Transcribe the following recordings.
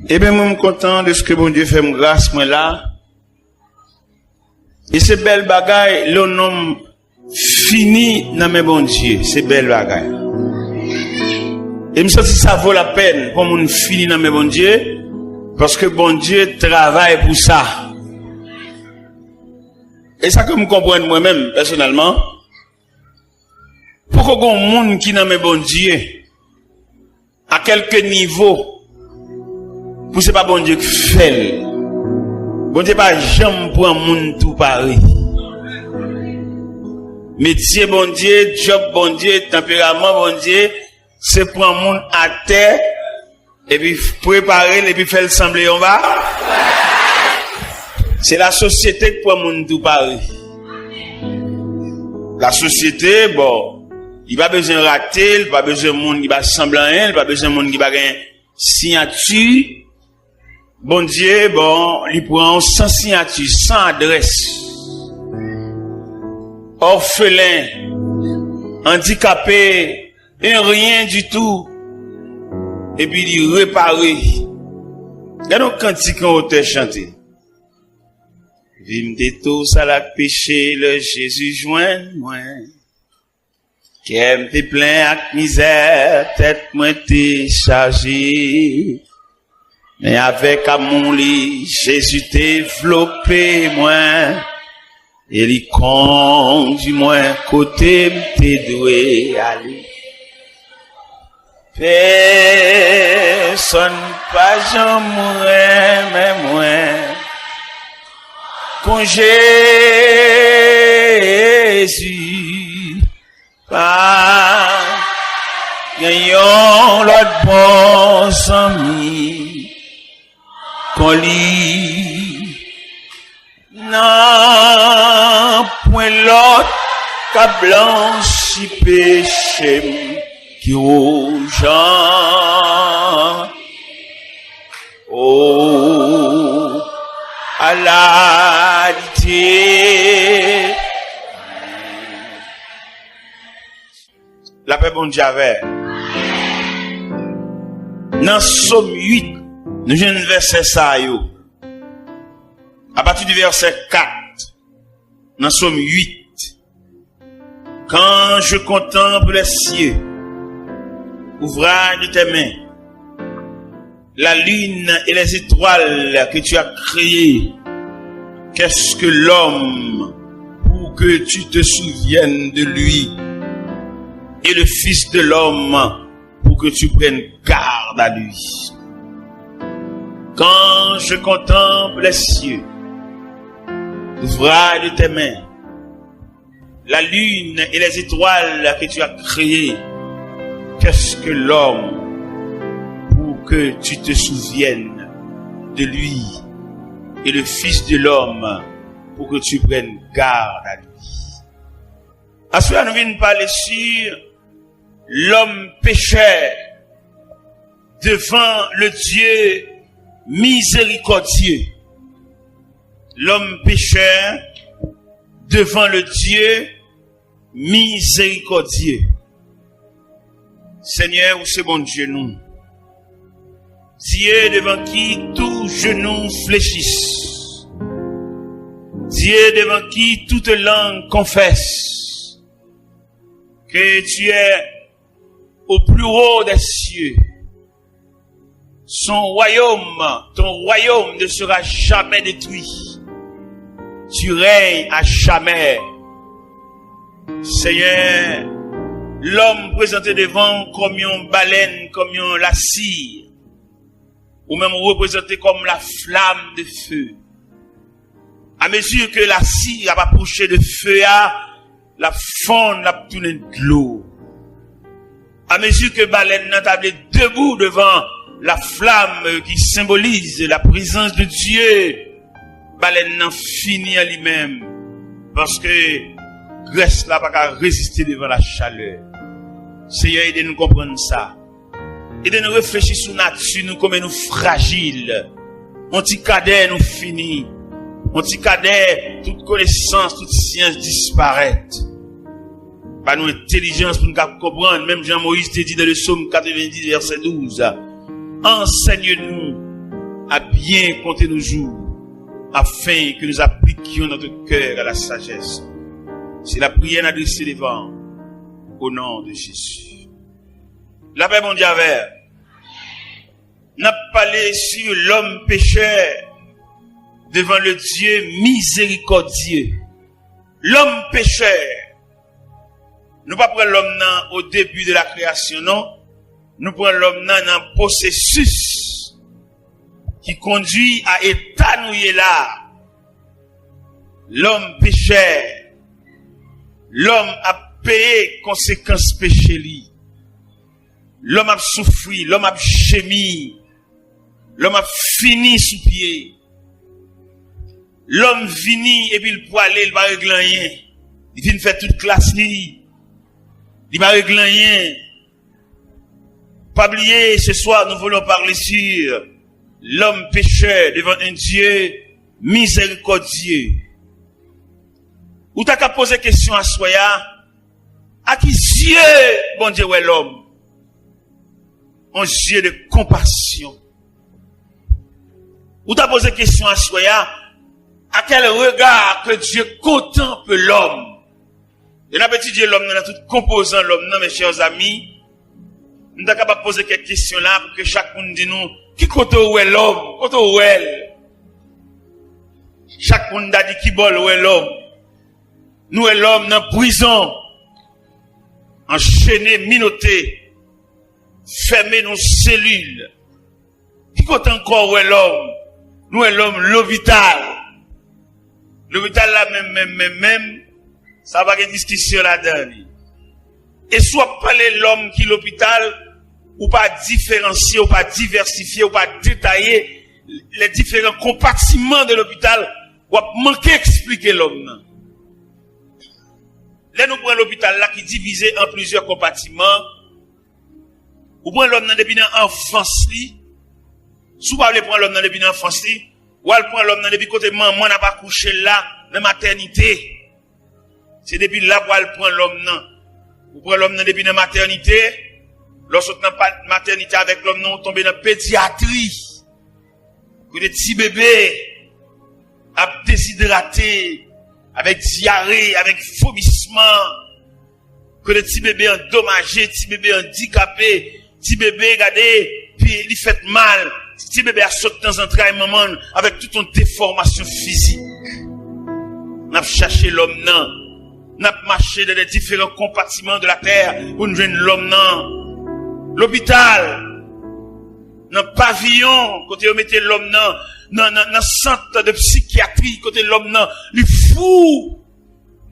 Eh bien, moi, je suis content de ce que bon Dieu fait me grâce, moi, là. Et c'est belle bagaille, le nom fini dans mes bon Dieu. C'est belle bagaille. Et me sens que ça vaut la peine pour mon fini dans mes bon Dieu. Parce que bon Dieu travaille pour ça. Et ça que je comprends moi-même, personnellement. Pourquoi il y a un monde qui n'a pas bon Dieu, à quelque niveau, pour ce pas bon Dieu qui fait. Bon Dieu pas jamais pour un monde tout pareil. Métier bon Dieu, job bon Dieu, tempérament bon Dieu, c'est pour un monde à terre, et puis préparer, et puis faire le sembler en bas. C'est la société qui pour un monde tout pareil. La société, bon, il va besoin de rater, il va besoin de monde qui va sembler rien, il va besoin de monde qui va gagner signature. Bon Dieu, bon, il prend sans signature, sans adresse. Orphelin, handicapé, et rien du tout. Et puis il réparer. Regardez quand on te chanter. Vim de tous à la péché, le Jésus joint moi. Qui aime tes plein avec misère, tête moi t'es chargé. Mais avec amour, Jésus développé moi. Et il conduit moi côté m'te doué aller. Personne pas jamais mais moi. Con Jésus pas gagnons l'autre bon ami. Qu'on lit non point l'autre qu'a blanchi péché qui rouge oh à la lité la paix bon Dieu avait dans Somme 8 nous avons un verset ça yo. À partir du verset 4, dans Somme 8, quand je contemple les cieux, ouvrage de tes mains, la lune et les étoiles que tu as créées, qu'est-ce que l'homme pour que tu te souviennes de lui, et le Fils de l'homme pour que tu prennes garde à lui. Quand je contemple les cieux, l'ouvrage de tes mains, la lune et les étoiles que tu as créées, qu'est-ce que l'homme pour que tu te souviennes de lui, et le Fils de l'homme pour que tu prennes garde à lui. À cela, nous venons parler sur l'homme pécheur devant le Dieu miséricordieux. L'homme pécheur devant le Dieu miséricordieux. Seigneur, c'est bon Dieu nous. Dieu devant qui tout genou fléchisse. Dieu devant qui toute langue confesse que tu es au plus haut des cieux. Son royaume, ton royaume ne sera jamais détruit. Tu règnes à jamais. Seigneur, l'homme présenté devant comme une baleine, comme une la cire, ou même représenté comme la flamme de feu. À mesure que la cire va approcher de feu, la fonde la tourner de l'eau. À mesure que baleine n'a tablé debout devant la flamme qui symbolise la présence de Dieu, baleine n'a fini à lui-même parce que graisse là pas qu'à résister devant la chaleur. Seigneur, aidez-nous à comprendre ça. Aidez-nous à réfléchir sur la nature, nous comme nous fragiles. On petit cadet nous finit. On petit cadet, toute connaissance, toute science disparaît. Pas nous intelligence pour nous comprendre. Même Jean-Moïse te dit dans le psaume 90 verset 12. Enseigne-nous à bien compter nos jours, afin que nous appliquions notre cœur à la sagesse. C'est la prière adressée devant, au nom de Jésus. La paix mondiale, n'a parlé sur l'homme pécheur devant le Dieu miséricordieux. L'homme pécheur. Nous pas prendre l'homme au début de la création, non. Nous prenons l'homme dans un processus qui conduit à étanouir là. L'homme pécheur. L'homme a payé conséquences péché li. L'homme a souffri, l'homme a gémi. L'homme a fini sous pied. L'homme vini et puis il peut aller, il va régler rien. Il vient faire toute classe li. Il va régler rien. Pas oublier, ce soir, nous voulons parler sur l'homme pécheur devant un Dieu miséricordieux. Ou t'as qu'à poser question à Soya, à qui Dieu, bon Dieu, est l'homme? Un Dieu de compassion. Ou t'as posé question à Soya, à quel regard que Dieu contemple l'homme? Et n'a pas étudié l'homme dans tout composant l'homme, non, mes chers amis. Nous sommes capables de poser quelques questions là pour que chacun dise nous, qui côté où est l'homme? Côté où est? Chacun a dit qui bol où est l'homme? Nous est l'homme dans la prison, enchaîné, minoté, fermé dans nos cellules. Qui côté encore où est l'homme? Nous est l'homme l'hôpital. L'hôpital là même, ça va avoir une discussion là-dedans. Et soit parler l'homme qui l'hôpital, ou pas différencier, ou pas diversifier, ou pas détailler les différents compartiments de l'hôpital, ou manquer expliquer l'homme. Là, nous prenons l'hôpital là qui est divisé en plusieurs compartiments. Ou prenons l'homme depuis l'enfance, si vous ne prendre l'homme depuis l'enfance, ou elle prend l'homme depuis côté maman n'a pas couché là, dans la maternité. C'est depuis là où elle prend l'homme. Vous prenez l'homme depuis la maternité. Lorsque vous pas de maternité avec l'homme, vous tombez dans la pédiatrie. Que des petits bébés à déshydrater, avec diarrhée, avec vomissement. Que des petits bébés endommagés, petits bébés handicapés, petits bébés, regardez, puis ils fait mal. Petit bébé a sauté dans un train maman avec toute une déformation physique. N'a cherché l'homme non. N'a marché dans les différents compartiments de la terre pour nous joindre l'homme non. L'hôpital, dans le pavillon, côté où mettez l'homme non, dans le centre de psychiatrie, côté l'homme non, il fou.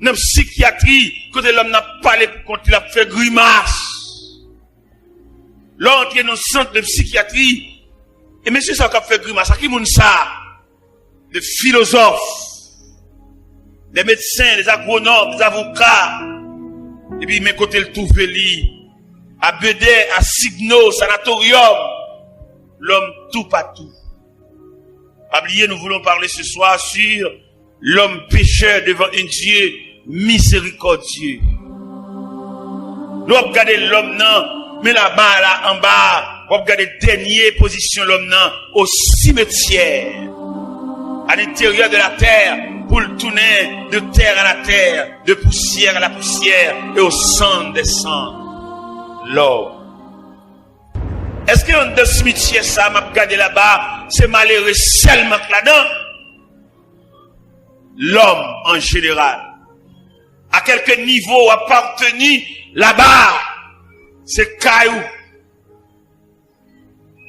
Dans la psychiatrie, côté l'homme n'a pas parlé quand il a fait grimace. L'autre est dans le centre de psychiatrie. Et monsieur, ça a fait grimace. À qui moun ça? Des philosophes, des médecins, des agronomes, des avocats. Et puis, mes côtés le trouve li. À Bédé, à Signo, sanatorium. L'homme tout partout. Pas oublier, nous voulons parler ce soir sur l'homme pécheur devant un Dieu miséricordieux. Nous regardons l'homme non, mais là-bas, là, en bas, vous regardez dernière position l'homme au cimetière, à l'intérieur de la terre, pour le tourner de terre à la terre, de poussière à la poussière, et au sang des sangs, l'homme. Est-ce que dans ce cimetière, ça m'a regardé là-bas, c'est malheureux seulement là-dedans? L'homme en général, à quelque niveau appartenu là-bas, c'est caillou.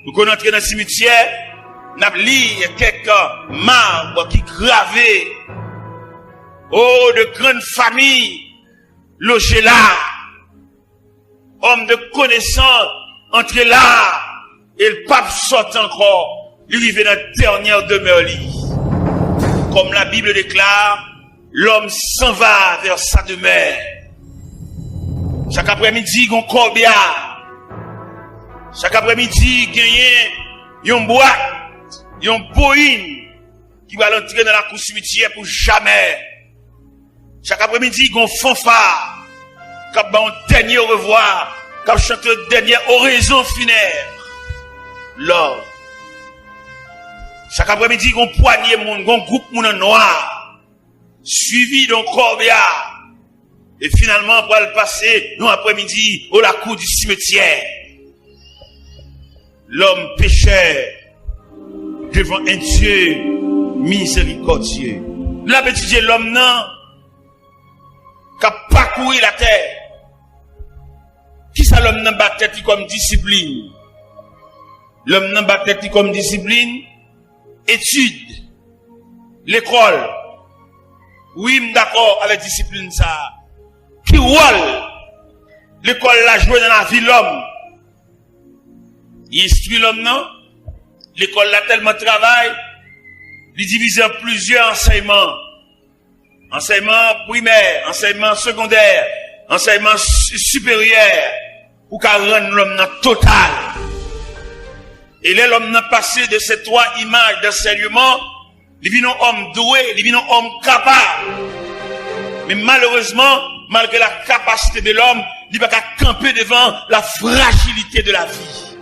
Nous connaissons dans le cimetière, nous avons lu quelques marbres qui gravaient. Oh, de grandes familles logées là. Hommes de connaissance entrés là. Et le pape sort encore. Il arrive dans la dernière demeure. Comme la Bible déclare, l'homme s'en va vers sa demeure. Chaque après-midi, il y a un corbillard. Chaque après-midi, il y a une boîte, il y a une boïne qui va l'entrer dans la cour cimetière pour jamais. Chaque après-midi, il y a un fanfare qui va un dernier au revoir, qui va chanter une dernière oraison funèbre. L'homme. Chaque après-midi, on poignée monde, on groupe monde noir, suivi d'un corbillard. Et finalement, on va le passer, nous après-midi, au la cour du cimetière. L'homme pécheur, devant un Dieu miséricordieux. Là, étudier l'homme, non, qui a parcouru la terre. Qui ça l'homme n'a pas tête comme discipline? L'homme n'a pas tête comme discipline, étude, l'école. Oui, d'accord avec discipline ça. Qui rôle l'école l'a joué dans la vie de l'homme? Il instruit l'homme, non? L'école l'a tellement travaillé, il divise en plusieurs enseignements. Enseignement primaire, enseignement secondaire, enseignement supérieur, pour qu'à rendre l'homme total. Et là, l'homme n'a passé de ces trois images d'enseignement, il vient un homme doué, il vient un homme capable. Mais malheureusement, malgré la capacité de l'homme, il va camper devant la fragilité de la vie.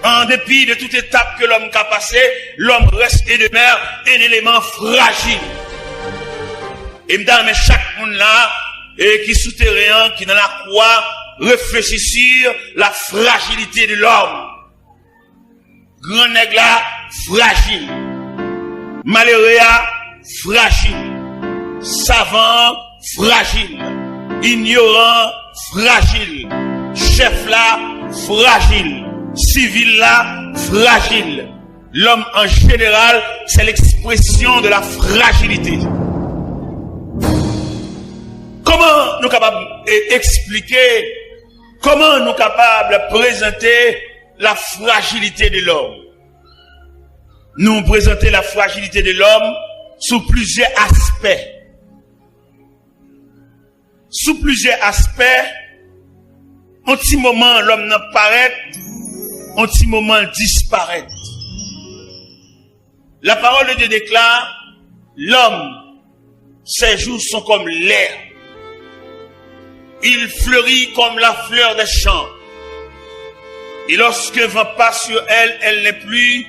En dépit de toute étape que l'homme a passé, l'homme reste et demeure un élément fragile. Et mais chaque monde là, et qui souterrain, qui dans la croix, réfléchit sur la fragilité de l'homme. Grand nègre là, fragile. Malheureux là, fragile. Savant, fragile. Ignorant, fragile. Chef là, fragile. Civil là, fragile. L'homme en général, c'est l'expression de la fragilité. Comment nous sommes capables d'expliquer, comment nous sommes capables de présenter la fragilité de l'homme? Nous présentons la fragilité de l'homme sous plusieurs aspects. Sous plusieurs aspects, un petit moment l'homme n'apparaît, un petit moment disparaît. La parole de Dieu déclare, l'homme, ses jours sont comme l'air. Il fleurit comme la fleur des champs. Et lorsque vent passe sur elle, elle n'est plus.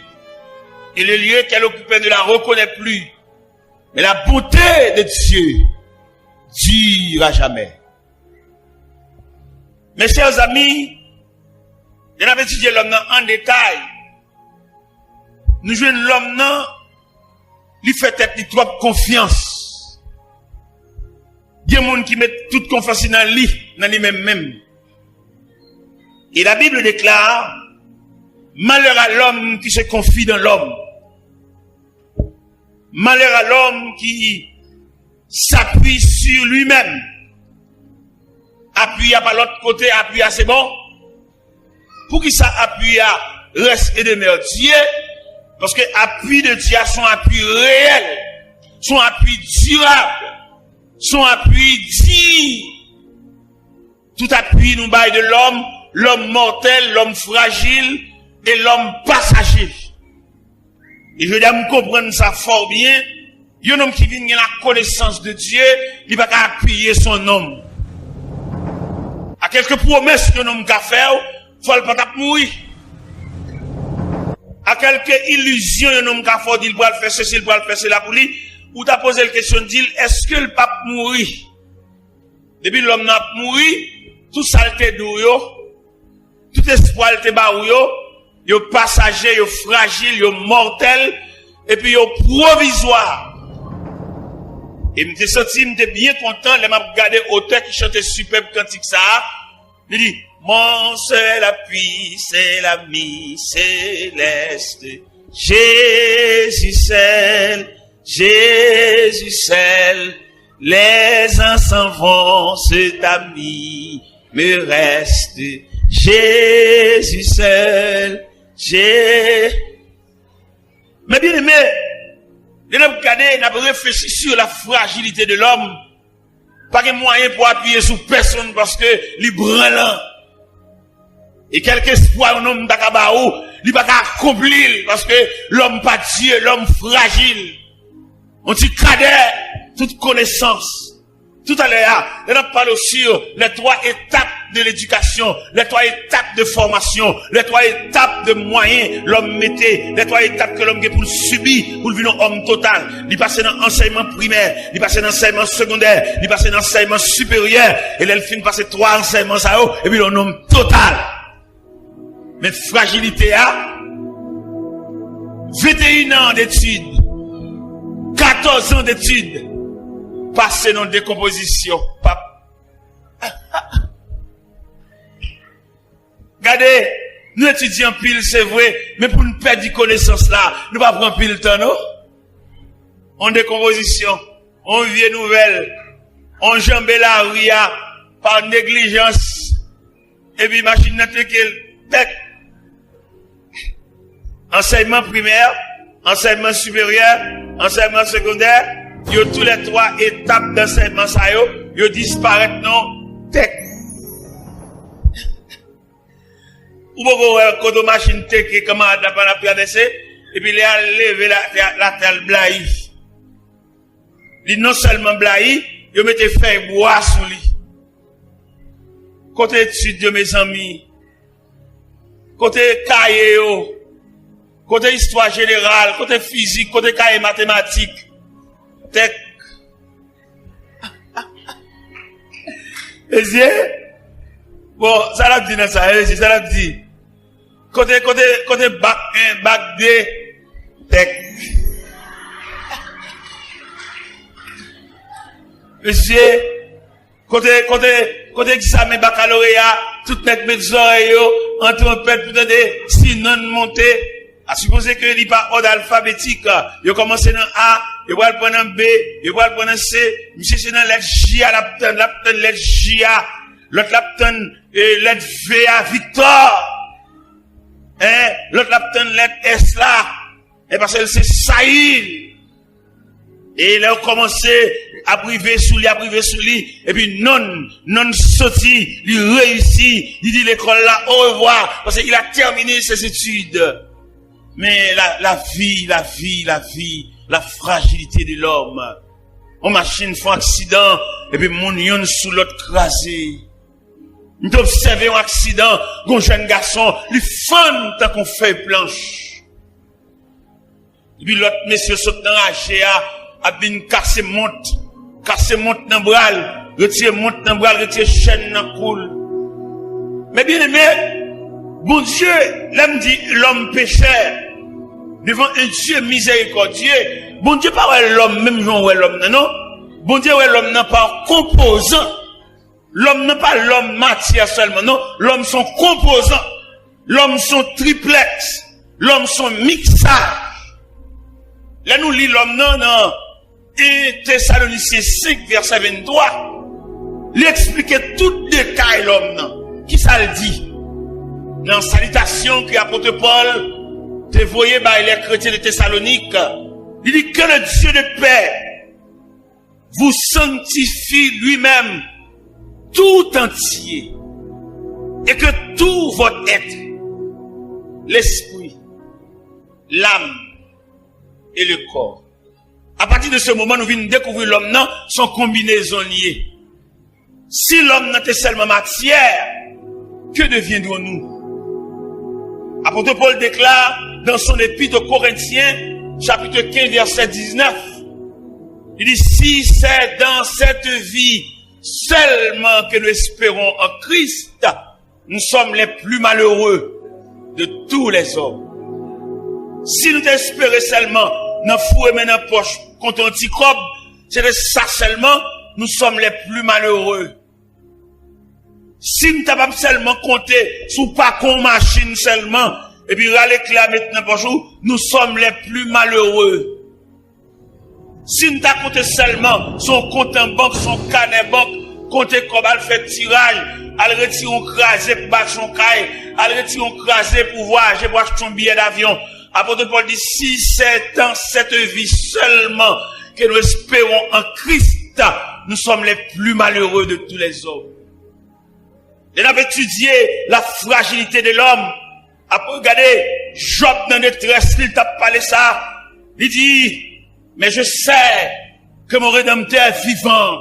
Et le lieu qu'elle occupait ne la reconnaît plus. Mais la beauté de Dieu durera jamais. Mes chers amis, je n'avais étudié l'homme en détail. Nous jouons l'homme, lui fait être trop confiance. Il y a des gens qui mettent toute confiance dans lui-même. Et la Bible déclare, malheur à l'homme qui se confie dans l'homme. Malheur à l'homme qui s'appuie sur lui-même. Appuie à par l'autre côté, appuie à c'est bon. Pour qui ça appuie à reste et demeure Dieu? Parce que appui de Dieu, son appui réel, son appui durable. Son appui dit, tout appui nous baille de l'homme, l'homme mortel, l'homme fragile et l'homme passager. Et je dois me comprendre ça fort bien. Il y a un homme qui vient de la connaissance de Dieu, il va pas appuyer son homme. À quelques promesses que l'homme a fait, il faut pas mourir. À quelques illusions que l'homme a fait, il va faire ceci, il va faire cela pour lui. Ou t'as posé la question, dit, est-ce que le pape mourit? Depuis l'homme n'a pas mouru, tout ça le douyo, tout espoir le baouyo, yo passager, yo fragile, yo mortel, et puis yo provisoire. Et me senti, m'étais bien content, les m'a regardé auteur qui chantait superbe cantique ça. Il dit, mon seul appui, c'est l'ami céleste, Jésus seul. Jésus seul, les uns s'en vont, cet ami me reste. Jésus seul, Mais bien aimé, nous avons réfléchi sur la fragilité de l'homme. Pas de moyen pour appuyer sur personne parce que les branlant. Et quel espoir un homme d'Akabaou, il va pas accomplir parce que l'homme pas Dieu, l'homme fragile. On dit cadet, toute connaissance. Tout à l'heure, on a parlé sur les trois étapes de l'éducation, les 3 étapes de formation, les 3 étapes de moyens, l'homme mettait, les 3 étapes que l'homme a pour subir, pour devenir homme total. Il passait dans l'enseignement primaire, il passait dans l'enseignement secondaire, il passait dans l'enseignement supérieur, et là, il finit passer 3 enseignements ça haut, et puis l'homme homme total. Mais fragilité a 21 ans d'études, 14 ans d'études, passé dans décomposition. Regardez, nous étudions pile, c'est vrai, mais pour nous perdre de connaissance là, nous ne pas prendre pile temps, non? En décomposition, on vieille nouvelle, on jambe la ria par négligence, et puis machine n'a qu'elle enseignement primaire, enseignement supérieur, enseignement secondaire, il y a tous les 3 étapes d'enseignement ça yo disparaissent non tech. Ou beaucoup quand machine tech comment d'après la traverser et puis il a levé la telle blaï. Il non seulement blaï, il mettait feuille bois sous lui. Côté étude mes amis, côté cahier côté histoire générale, côté physique, côté cahier mathématique. Tech. Et c'est bon, ça l'a dit dans ça, ça l'a dit. Côté bac 1, bac 2, tech. Monsieur, côté examen baccalauréat, tout net mes oreilles, en trompette, pour donner, sinon monter. À supposer que il n'y a pas ordre alphabétique, il commence dans A, il va le prendre en B, il va le prendre en C, monsieur c'est dans lettre J à l'apton lettre J à, l'autre l'apton lettre V à Victor, l'autre l'apton lettre S là, et parce que c'est Saïd. Et il a commencé à priver sous lui, et puis non sorti, il réussit, il dit l'école là, au revoir, parce qu'il a terminé ses études. Mais la vie, la fragilité de l'homme. On machine font accident, et puis mon yon sous l'autre crasé. Nous observons un accident, un jeune garçon, il fend tant qu'on fait planche. Et puis l'autre monsieur saute dans la GA, a bien cassé monte dans bral, retire monte dans bral, retire chaîne dans coule. Mais bien aimé, bon Dieu, l'homme dit l'homme pécheur, devant un Dieu miséricordieux, bon Dieu pas l'homme, même genre l'homme, non? Bon Dieu l'homme n'a pas composant. L'homme n'est pas l'homme matière seulement, non? L'homme sont composants. L'homme sont triplex. L'homme sont mixage. Là nous lit l'homme non. Et Thessaloniciens 5 verset 23. Il expliquait tout détail l'homme non. Qui ça le dit? Dans salutation que l'apôtre Paul te voyait par les chrétiens de Thessalonique. Il dit que le Dieu de paix vous sanctifie lui-même tout entier, et que tout votre être, l'esprit, l'âme et le corps, à partir de ce moment, nous venons découvrir l'homme non, son combinaison liée. Si l'homme n'était seulement matière, que deviendrons-nous? Apôtre Paul déclare dans son épître aux Corinthiens, chapitre 15, verset 19, il dit, si c'est dans cette vie seulement que nous espérons en Christ, nous sommes les plus malheureux de tous les hommes. Si nous espérons seulement dans fou et dans poche contre un petit crobe, c'est de ça seulement, nous sommes les plus malheureux. Si nous n'avons pas seulement compté sous pas qu'on machine seulement, et puis râler là maintenant bonjour, nous sommes les plus malheureux. Si nous avons compté seulement son compte en banque, son carnet banque, compter comme elle fait tirage, elle retire un crasé pour battre son caille, elle retire un crasé pour voyager, pour acheter son billet d'avion. Apôtre Paul dit, si c'est dans cette vie seulement que nous espérons en Christ, nous sommes les plus malheureux de tous les hommes. Et nous avons étudié la fragilité de l'homme. Après, regardez, Job dans la détresse, il t'a parlé ça. Il dit, mais je sais que mon Rédempteur est vivant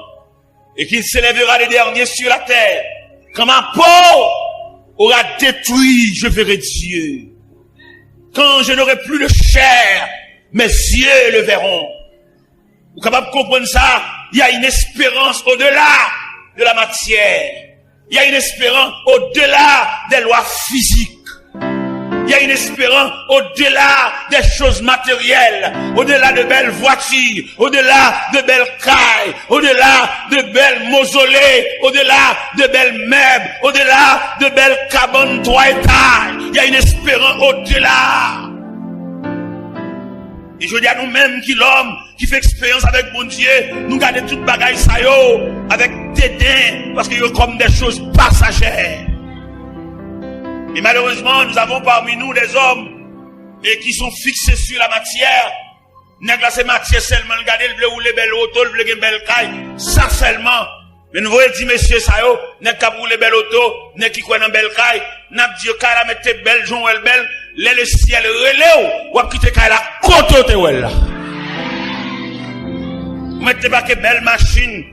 et qu'il s'élèvera les derniers sur la terre. Quand ma peau aura détruit, je verrai Dieu. Quand je n'aurai plus de chair, mes yeux le verront. Vous êtes capable de comprendre ça? Il y a une espérance au-delà de la matière. Il y a une espérance au-delà des lois physiques. Il y a une espérance au-delà des choses matérielles, au-delà de belles voitures, au-delà de belles cailles, au-delà de belles mausolées, au-delà de belles meubles, au-delà de belles cabanes 3 étages. Il y a une espérance au-delà. Et je dis à nous-mêmes qui l'homme qui fait expérience avec mon Dieu, nous gardons toute bagaille ça yo avec dédain parce que yo comme des choses passagères. Et malheureusement, nous avons parmi nous des hommes et qui sont fixés sur la matière. N'est pas la matière seulement, regardez le bleu ou les belles autos, le bleu qui belle caille, ça seulement. Mais nous voyons dire messieurs ça yo, n'est pas pour les belles autos, n'est qui quoi dans belle caille, n'a dit qu'à la mettre belle jon elle belle, le ciel relève ou quitter qu'à la côte te là. Mettez pas que belle machine,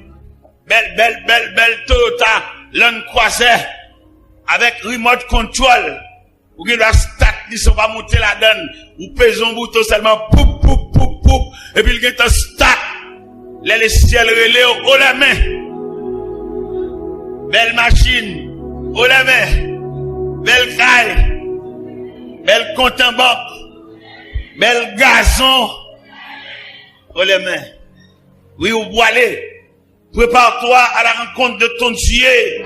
belle Toyota Land Cruiser avec remote control. Ou que la stat ne sont pas monter la donne, ou pèse un bouton seulement poup poup poup poup et puis il y a un stat. Le ciel relève haut la main. Belle machine, haut la main. Belle caille, belle compte en banque, belle gazon, haut la main. Oui, ou boiler. Prépare-toi à la rencontre de ton Dieu.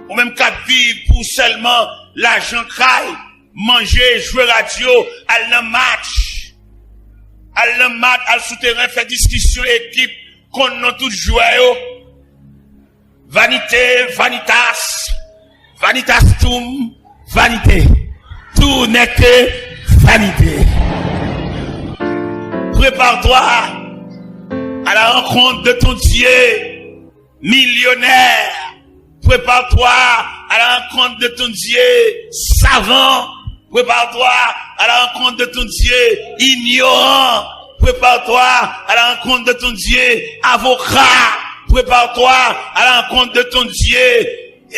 Ou même qu'à vivre pour seulement l'argent caille, manger, jouer radio, aller dans match. Aller dans match, aller souterrain, faire discussion, équipe, qu'on a tout joué. Vanité, vanitas, vanitastum, vanité. Tout n'est que vanité. Prépare-toi à la rencontre de ton Dieu, millionnaire. Prépare-toi à la rencontre de ton Dieu, savant. Prépare-toi à la rencontre de ton Dieu, ignorant. Prépare-toi à la rencontre de ton Dieu, avocat. Prépare-toi à la rencontre de ton Dieu,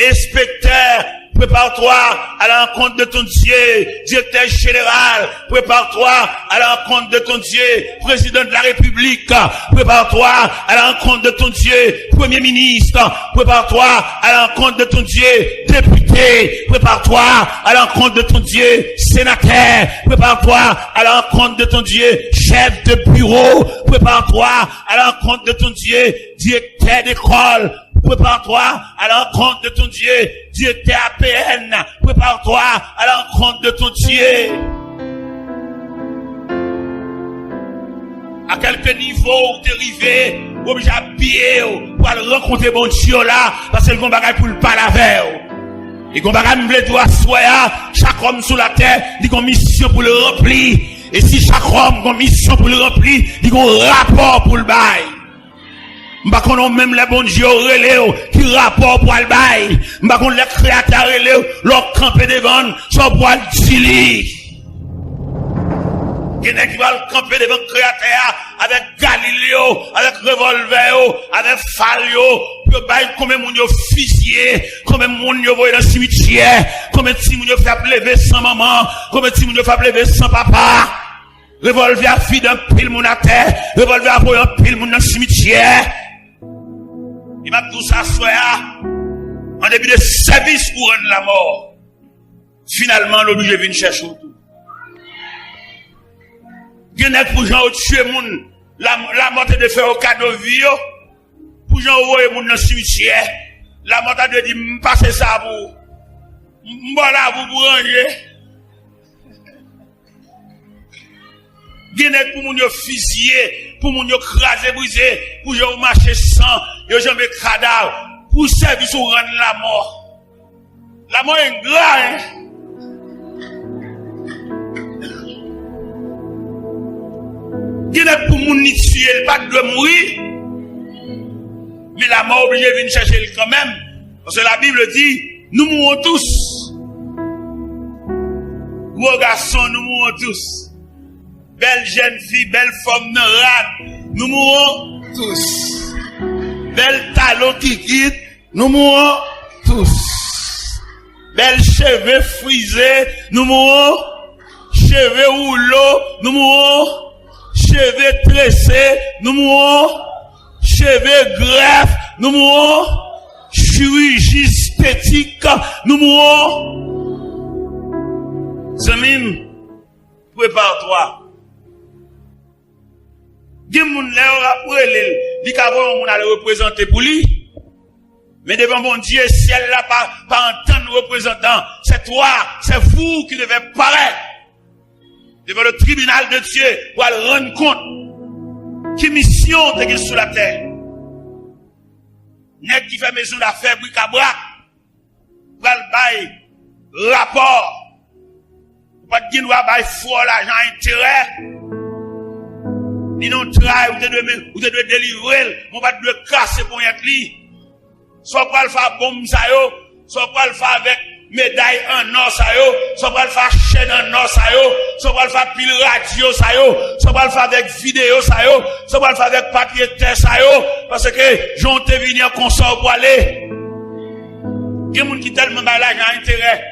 inspecteur. Prépare-toi à la rencontre de ton Dieu, directeur général. Prépare-toi à la rencontre de ton Dieu, président de la République. Prépare-toi à la rencontre de ton Dieu, premier ministre. Prépare-toi à la rencontre de ton Dieu, député. Prépare-toi à la rencontre de ton Dieu, sénateur. Prépare-toi à la rencontre de ton Dieu, chef de bureau. Prépare-toi à la rencontre de ton Dieu, directeur d'école. Prépare-toi à la rencontre de ton Dieu, directeur APN. Prépare-toi à la rencontre de ton Dieu. À quelques niveaux où tu es arrivé, obligé à pied pour aller rencontrer mon Dieu là, parce que le bagage pour le parler avec. Et le bagage me veut toi soya, chaque homme sur la terre, il a une mission pour le remplir. Et si chaque homme a une mission pour le remplir, il a un rapport pour le bail. M'ba konon même les bons dieux relève qui rapport pour le bail. M'ba konon les créateurs relève leur camper devant soit pour le dili. Quelqu'un qui va le camper devant le créateur avec Galileo, avec revolver, avec Falio, pour bail combien moun yo fusillé, combien moun yo voyé dans le cimetière, combien de moun yo fait lever sans maman, combien de moun yo fait lever sans papa. Revolver à fille d'un pile moun à terre, revolver à voyer un pile moun dans le cimetière. Il m'a tout ça en début de service pour rendre la mort. Finalement, l'obligé vient chercher tout. Il y a pour gens tuer moun, la mort de faire au cadeau vie, pour gens envoyer moun dans le cimetière. La mort de dire, m'passe ça pour, m'bola pour ranger. Il y a pour moun yo fusiller, pour moun yo craser, briser, pour gens marcher sans, yo jamais cadavre, pour service ou rendre la mort. La mort est grave, hein. Il y a pour moun ni tuer, pas de mourir. Mais la mort obligée de venir chercher quand même. Parce que la Bible dit, nous mourons tous. Gros garçons, nous mourons tous. Belle jeune fille, belle femme noire, nous mourons tous. Belle talon qui quitte, nous mourons tous. tous. Belles cheveux frisés, nous mourons. Cheveux rouleaux, nous mourons. Cheveux tressés, nous mourons. Cheveux greffes, nous mourons. Chirurgie esthétique, nous mourons. Zamim, prépare-toi. Dis-moi, il y a le représenter pour lui. Mais devant mon Dieu, ciel là, pas entendre représentant. C'est toi, c'est vous qui devez paraître devant le tribunal de Dieu pour aller rendre compte qui mission t'es sur la terre. Nèg qui fait maison d'affaires, bric à brac, pour aller bailler rapport. Pas de dire, bailler fort l'argent intérêt. Ni non travail, ou te doit délivrer, on va te casser pour y être li. Soit pour le faire bombe ça yo, soit pour le faire avec médaille en or ça yo, soit pour le faire chaîne en or ça yo, soit pour le faire pile radio ça yo, soit pour le faire avec vidéo ça yo, soit pour le faire avec papier terre ça yo, parce que j'ont te venir consort pour aller. Il y a des gens qui tellement bail l'argent intérêt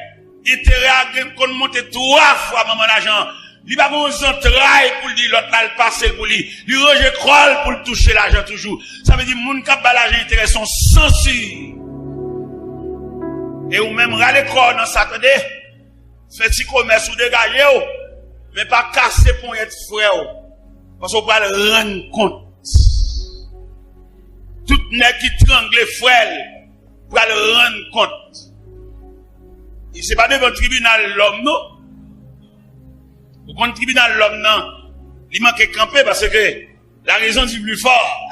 à qu'on monte 3 fois maman l'argent. Il va bon entrailles pour dire l'autre là le passer pour lui. Il range crolle pour toucher l'argent toujours. Ça veut dire moun k'ap ba l'argent intérêt sont censés. Et ou même râler corps dans ça attendez. Fait petit commerce ou dégager mais pas casser pour être frère. Parce qu'on va le rendre compte. Tout nèg qui trangle frère pour le rendre compte. Et c'est pas devant le tribunal l'homme non. Au compte tribunal l'homme non, il manque camper parce que la raison du plus fort.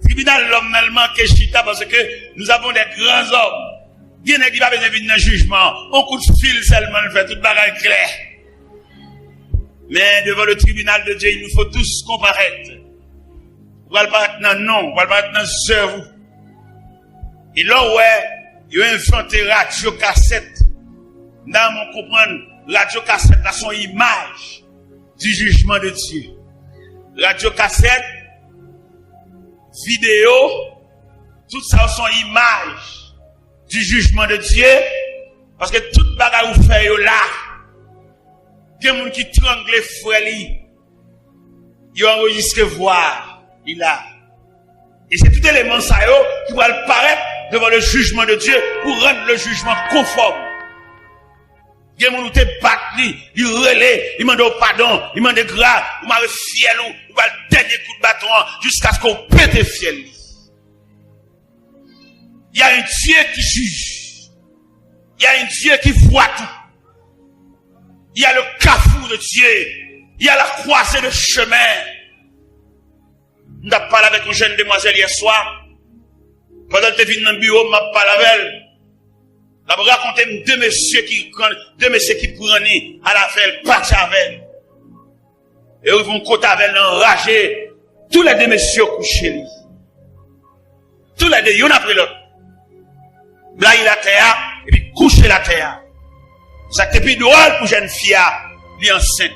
Tribunal l'homme il manque chita parce que nous avons des grands hommes. Bien qui va venir dans le jugement, on coup de fil seulement le fait toute bagarre clair. Mais devant le tribunal de Dieu, il nous faut tous comparaître. On va pas maintenant non, on va pas maintenant cerveau. Et là ouais, il a inventé radio cassette. Là on comprend radio cassette a son image du jugement de Dieu. Radio cassette, vidéo, tout ça a son image du jugement de Dieu. Parce que toute bagarre vous fait là, il y a des gens qui tranglent les frères, ils enregistrent voix, il a. Et c'est tout élément ça qui va paraître devant le jugement de Dieu pour rendre le jugement conforme. Il y a des gens qui te battent, ils relaient, ils demandent pardon, ils demandent grâce, ils m'ont fiel, ils vont le dernier coup de bâton jusqu'à ce qu'on pète fiel. Il y a un Dieu qui juge. Il y a un Dieu qui voit tout. Il y a le carrefour de Dieu. Il y a la croisée de chemin. On a parlé avec une jeune demoiselle hier soir. Pendant que tu es venu dans le bureau, on m'a parlé avec elle. La raconté deux messieurs qui prenaient à la veille, partent avec elle. Et ils vont côté avec elle, enragés. Tous les deux messieurs couchés. Tous les deux, il y en a pris l'autre. Blaye la terre, et puis coucher la terre. Ça te plus drôle pour jeune fille, elle est enceinte.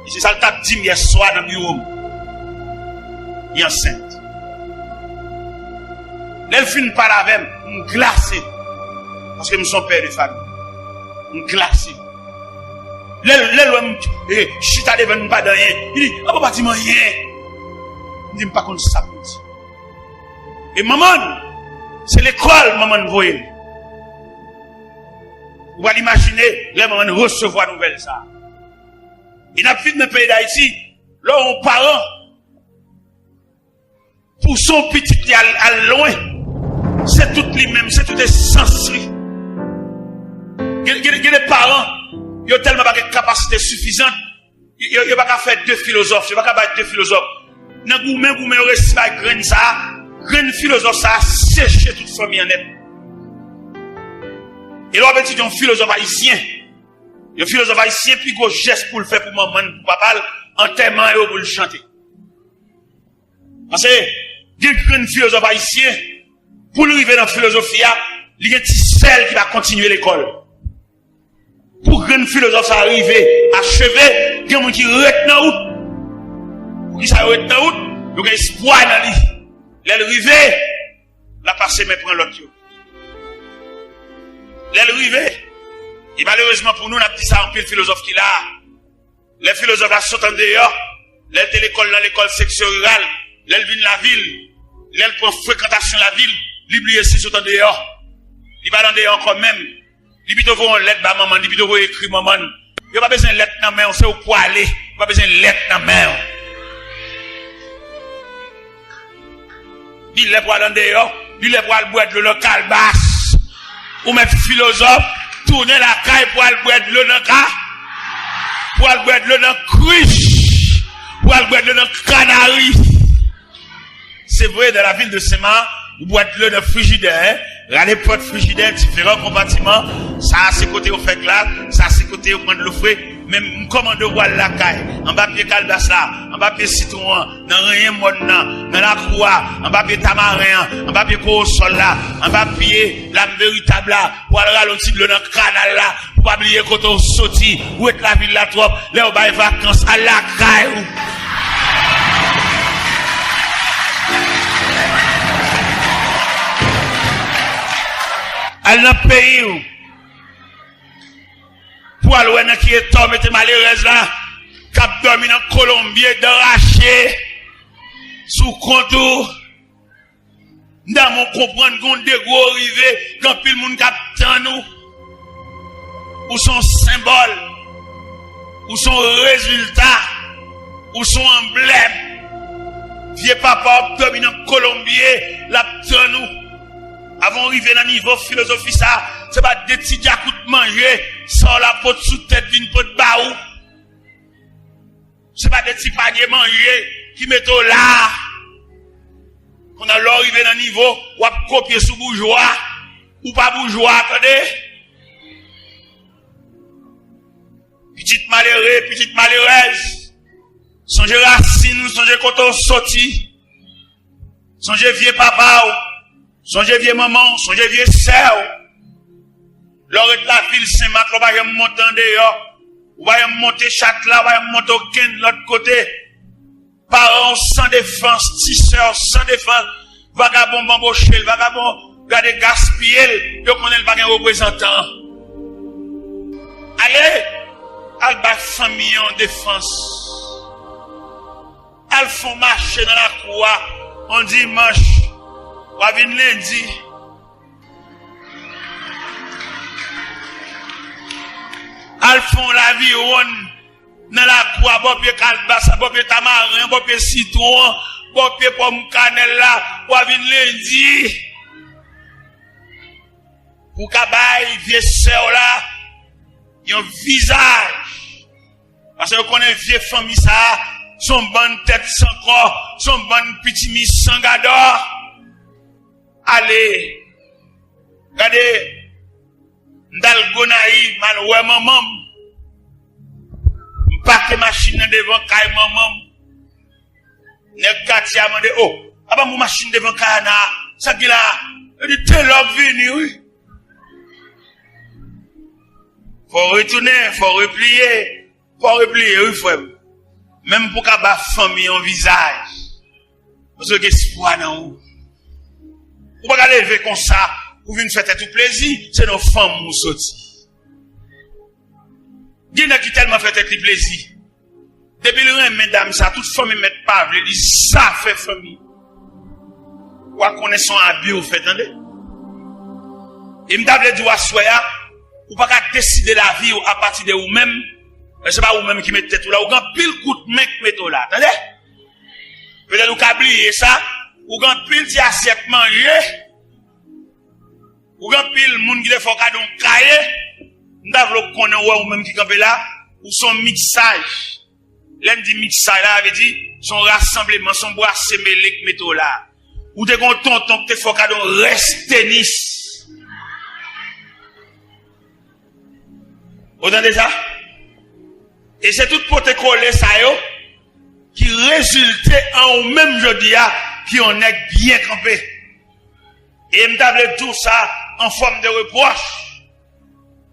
Et c'est ça le tape dit hier soir dans le bureau. Elle est enceinte. Elle finit par avec me glacé. Parce que nous sommes père de famille. Me glacé. L'homme, chita devant nous pas de rien. Il dit, ah, papa, dis-moi rien. Il dit, pas qu'on ça pour dire. Et maman, c'est l'école, maman, voyez. Vous allez imaginer, les mamans recevoir nouvelle ça. Il n'a plus de dans le pays d'Haïti, là, on parent, pour son petit à loin, c'est tout lui-même, c'est tout essentiel. Il y a des parents, ils ont tellement pas de capacité suffisante, ils n'ont pas faire deux philosophes, ils n'ont pas faire deux philosophes. Dans le gourmet, ils ont reçu la graine ça, graine philosophe ça, séché toute famille en net. Et là, on dit un philosophe haïtien. Un philosophe haïtien, puis gros geste pour le faire pour maman, pour papa, enterrement et pour le chanter. Parce que, il y a un philosophe haïtien, pour arriver dans la philosophie, il y a un petit sel qui va continuer l'école. Pour que un philosophe arrive, achever, il y a un monde qui reste dans la route. Pour qui ça reste dans la route, il y a un espoir dans lui. Il est arrivé, la passe mais prend l'autre. L'elle rive. Et malheureusement pour nous, on a dit ça en pile philosophe qui là. Les philosophes là sautent en dehors. L'elle de l'école dans l'école section rurale. L'elle vient de la ville. L'elle prend fréquentation de la ville. L'oublier si sautent en dehors. Il va dans dehors quand même. Il plutôt une lettre à maman. Il plutôt écrit maman. Il n'y a pas besoin de lettre dans la main. On sait où pour aller. Il n'y a pas besoin de lettre dans la main. Il est pour aller dehors. Il est pour aller boire de l'eau dans calebasse. Ou même philosophe. Tourner la caille pour aller boire de l'eau dans le cas. Pour aller boire de l'eau dans le cruche. Pour aller boire de l'eau dans le canari. C'est vrai, dans la ville de Séma, vous boire de l'eau dans le frigidaire. Regardez porte frigidaire, différents compartiments. Ça a ses côtés au fait là. Ça a ses côtés au point de l'eau frais. Même commande de boire la caille. En bas pied calebasse là. En bas pied citron. Dans rien mode dans la croix. En bas pied tamarin. En bas pied sol là. En bas pied la véritable là. Pour aller ralentir de l'eau dans le canal là. Pour pas oublier quand on sortit. Où est la ville là trop. Là on va vacances à la caille. Elle n'a payé où? Pour aller dans qui est tombé, malheureuse là, cap dormi dans Colombie, d'arracher, sous contour. Dans mon comprendre qu'on dégo arrivé, quand pile moun cap tant nous, ou son symbole, ou son résultat, ou son emblème. Vieux papa dormi dans Colombie, la tant nous. Avant d'arriver dans le niveau philosophie, ça, c'est pas des petits diacous de manger, sans la peau sous tête, une peau de baou. C'est pas des petits paniers manger, qui mettent là. On a arrivé dans le niveau, ou à copier sous bourgeois, ou pas bourgeois, attendez. Petite malheureuse. Songez racine, songez quand on sortit. Songez vieux papa, songez vieux maman, songez vieux sœur. Lors de la ville Saint-Marc, on va monter en dehors. On va monter Châtelet, on va monter au Ken de l'autre côté. Parents sans défense, tisseurs sans défense. Vagabond bamboché, vagabond, regardez gaspiller, yo connaît pas un représentant. Allez, al ba famille en défense. Al font marcher dans la cour, on dimanche. Ou à venir lundi. Al font la vie dans la cour, bon pied calbassa, bon pied tamarin, bon pied citron, bon pied pomme cannelle là, ou à venir lundi. Pour qu'abaye vieux sœur là, y a un visage. Parce que vous connaissez vieux famille ça, son bonne tête sans corps, son bonne petit mis sans gador. Allez, regardez, dans Gonaï, man, ouais, maman, m'paque machine devant caille, maman, n'est quartier a demandé, oh, ah bah, mon machine devant caille, ça qui là, il dit, t'es l'homme venu, oui. Faut retourner, faut replier, oui, frère. Même pour qu'à ba famille en visage, parce que espoir dans vous. Vous ne pouvez pas lever comme ça, vous venez faire tout plaisir, c'est nos femmes qui sont sorties. Il y a qui tellement fait tout plaisir. Depuis le temps, mesdames, ça, toute famille ne met pas, elle dit, ça fait famille. Ou connaître son habit, vous faites, attendez. Et m'table dit, ou pas décider la vie à partir de vous-même, c'est pas vous-même qui mettez tout là, ou quand pile coup de main qui mettez là, attendez. Peut-être vous oubliez ça. Ou quand pile ti assiette manger, ou quand pile moun qui le faut cadeau cahier, n'davlo connait ou même qui campé là, ou son mixage. L'un dit mixage là veut dire son rassemblement, son bois semélé qui metto là. Ou te kon tonton qui te faut cadeau reste tennis. Vous entendez ça? Et c'est tout protocole ça yo qui résultait en même jeudi qui on est bien campé. Et m'table tout ça en forme de reproche.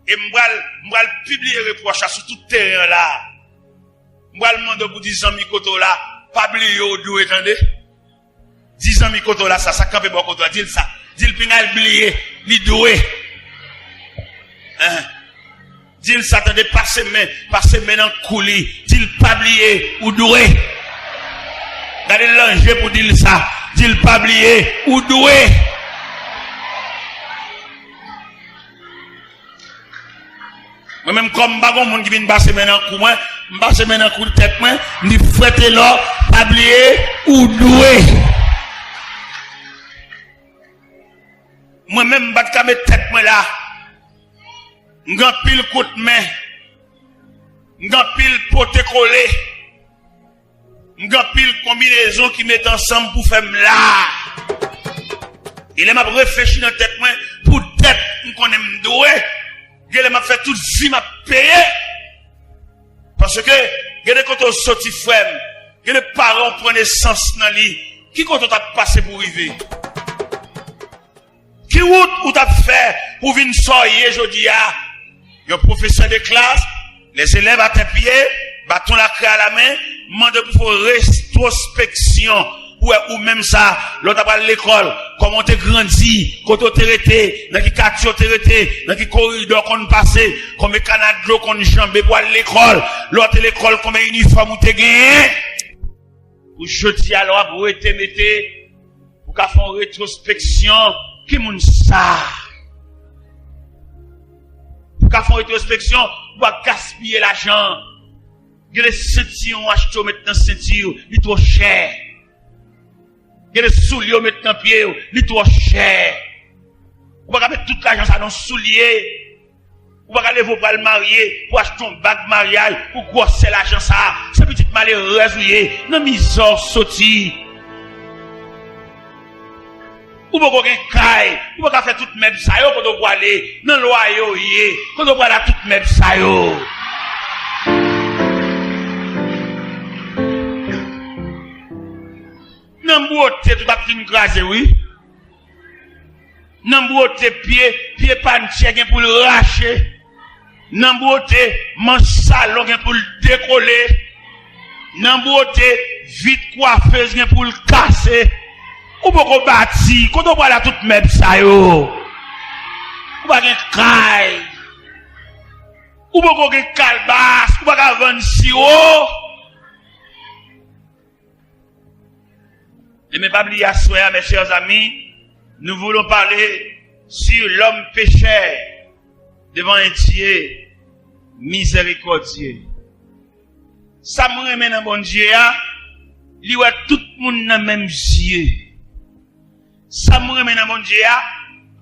Et m'bral publier reproche sur tout terrain là. M'bral demander pour 10 ans mikoto là, pas oublier au dou, attendez. 10 ans mikoto là, ça campé bon koto, dit ça. Dis-le pingal oublié, li doué. Dis-le Satan de passer main dans coulis. Dis-le pas oublié ou doué. Gardez l'ange pour dire ça. Dis-le pas oublié ou doué. Moi-même, comme bagon, moun qui vient passer maintenant coup, moi, passer maintenant coup de tête, moi, ni fouetter là, pas oublier, ou doué. Moi-même, bat ka mettre tête, moi là. M'gan pile coup de main. M'gan pile pote collé. M'gan pile combinaison qui met ensemble pour faire là. Il m'a réfléchi dans tête, moi, pour tête, m'konne m'doué. Il m'a fait toute vie, m'a payé. Parce que, quand on sorti frère, les parents prennent naissance dans lui. Qui quand on t'a passé pour arriver? Qui route ou t'a fait pour venir sortir aujourd'hui? Le professeur de classe, les élèves à tes pieds, bâton la craie à la main, demande pour rétrospection. Ou même ça, l'autre à l'école, comment t'es grandi, quand t'es arrêté, dans quel quartier t'es arrêté, dans quel corridor qu'on passait, combien de canadlo qu'on jambé pour aller à l'école, l'autre l'école, combien d'uniformes ou t'es gagné. Pour jeter alors, pour être metté, pour qu'à faire une rétrospection, qui moun ça? Pour qu'à faire une rétrospection, pour gaspiller l'argent. Il y a des ceintures, on achète maintenant ceintures, il est trop cher. Il y a des souliers maintenant pied, il est trop cher. Vous pouvez mettre tout l'argent ça dans souliers. Vous pouvez aller vous pas le marier, pour acheter un bac de mariage, pour grosser l'argent ça. C'est petit malheureux, non misère sorti. Ou pas qu'on caille, ou pas faire toute même ça yo quand on va aller dans le loyer, quand on va aller toute même ça yo. N'embouote tout a fin grasé oui. N'embouote pied pantier pour le racher. N'embouote manche salon pour le décoller. N'embouote vite coiffeuse pour le casser. Ou pas qu'on bâti, quand on voit là toute même ça yo. Ou pas gen caille. Ou pas qu'on gen calebasse, ou pas vendre sirop. Et mes pabliers à souhait, mes chers amis, nous voulons parler sur l'homme pécheur devant un Dieu miséricordieux. Ça me remet dans bon Dieu, il y a tout le monde dans le même Dieu. Ça me remet dans bon Dieu,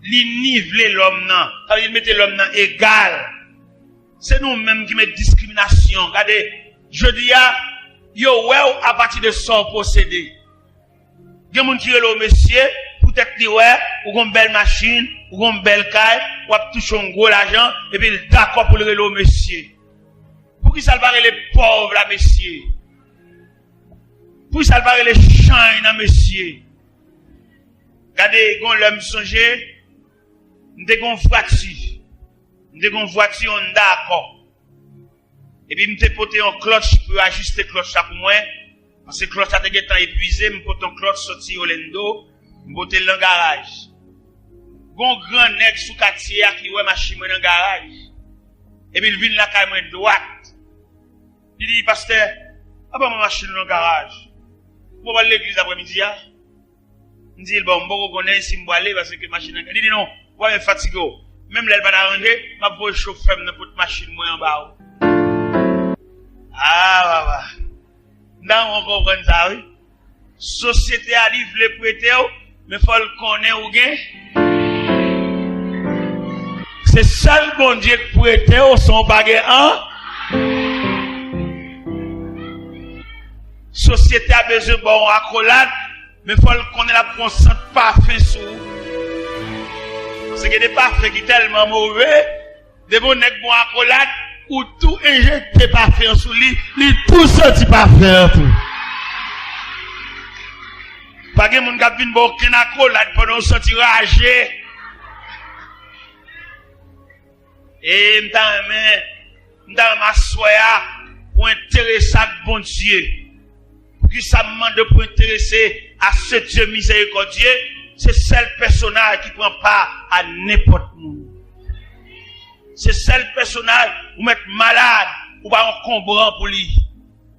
il nivele l'homme, ça veut dire mettre l'homme égal. C'est nous-mêmes qui mettons discrimination. Regardez, je dis, yo, ouais, à partir de son possédé. Il y a des gens qui relèvent monsieur, peut-être qu'ils ont une belle machine, ou une belle caille, ou toucher un gros argent, et puis d'accord pour le relèver monsieur. Pour qui ça va les pauvres là, monsieur? Pour qui ça va les champs là, monsieur? Regardez, quand l'homme songeait, nous avons une voiture, on d'accord. Et puis, nous avons porté un cloche pour ajuster le cloche pour moi. Parce que le cloche a été épuisé, je porte un cloche sorti au lendo, je porte dans le garage. Gon grand nèg sous quartier qui ouais machine dans le garage. Et puis il vient la caille droite. Il dit pasteur, ma machine dans le garage. Pour aller à l'église après-midi il dit bon connaît si me aller parce que machine il dit non, ouais fatigué. Même là il va arranger, m'a pour chauffeur dans pour machine moi en bas. Ah non, on comprend ça, oui. Société a livré le prêter, mais il faut le connaître ou gain. C'est ça le bon Dieu qui prêter, son baguette, hein? Société a besoin de bon accolade, mais il faut le connaître la conscience parfait sous. Parce qu'il y a des parfaits qui sont tellement mauvais, des bons nègres bon accolade, ou tout injecté parfait en sous lui, tout sorti parfait tout. Pas que mon gars vient bon ken accolade pendant sorti ragé. Et m'ta m'assoya pour intéresser à bon Dieu. Pour qui ça me demande pour intéresser à ce Dieu miséricordieux, c'est seul personnage qui prend part à n'importe où. C'est seul personnage où mettre malade, ou pas encombrant pour lui.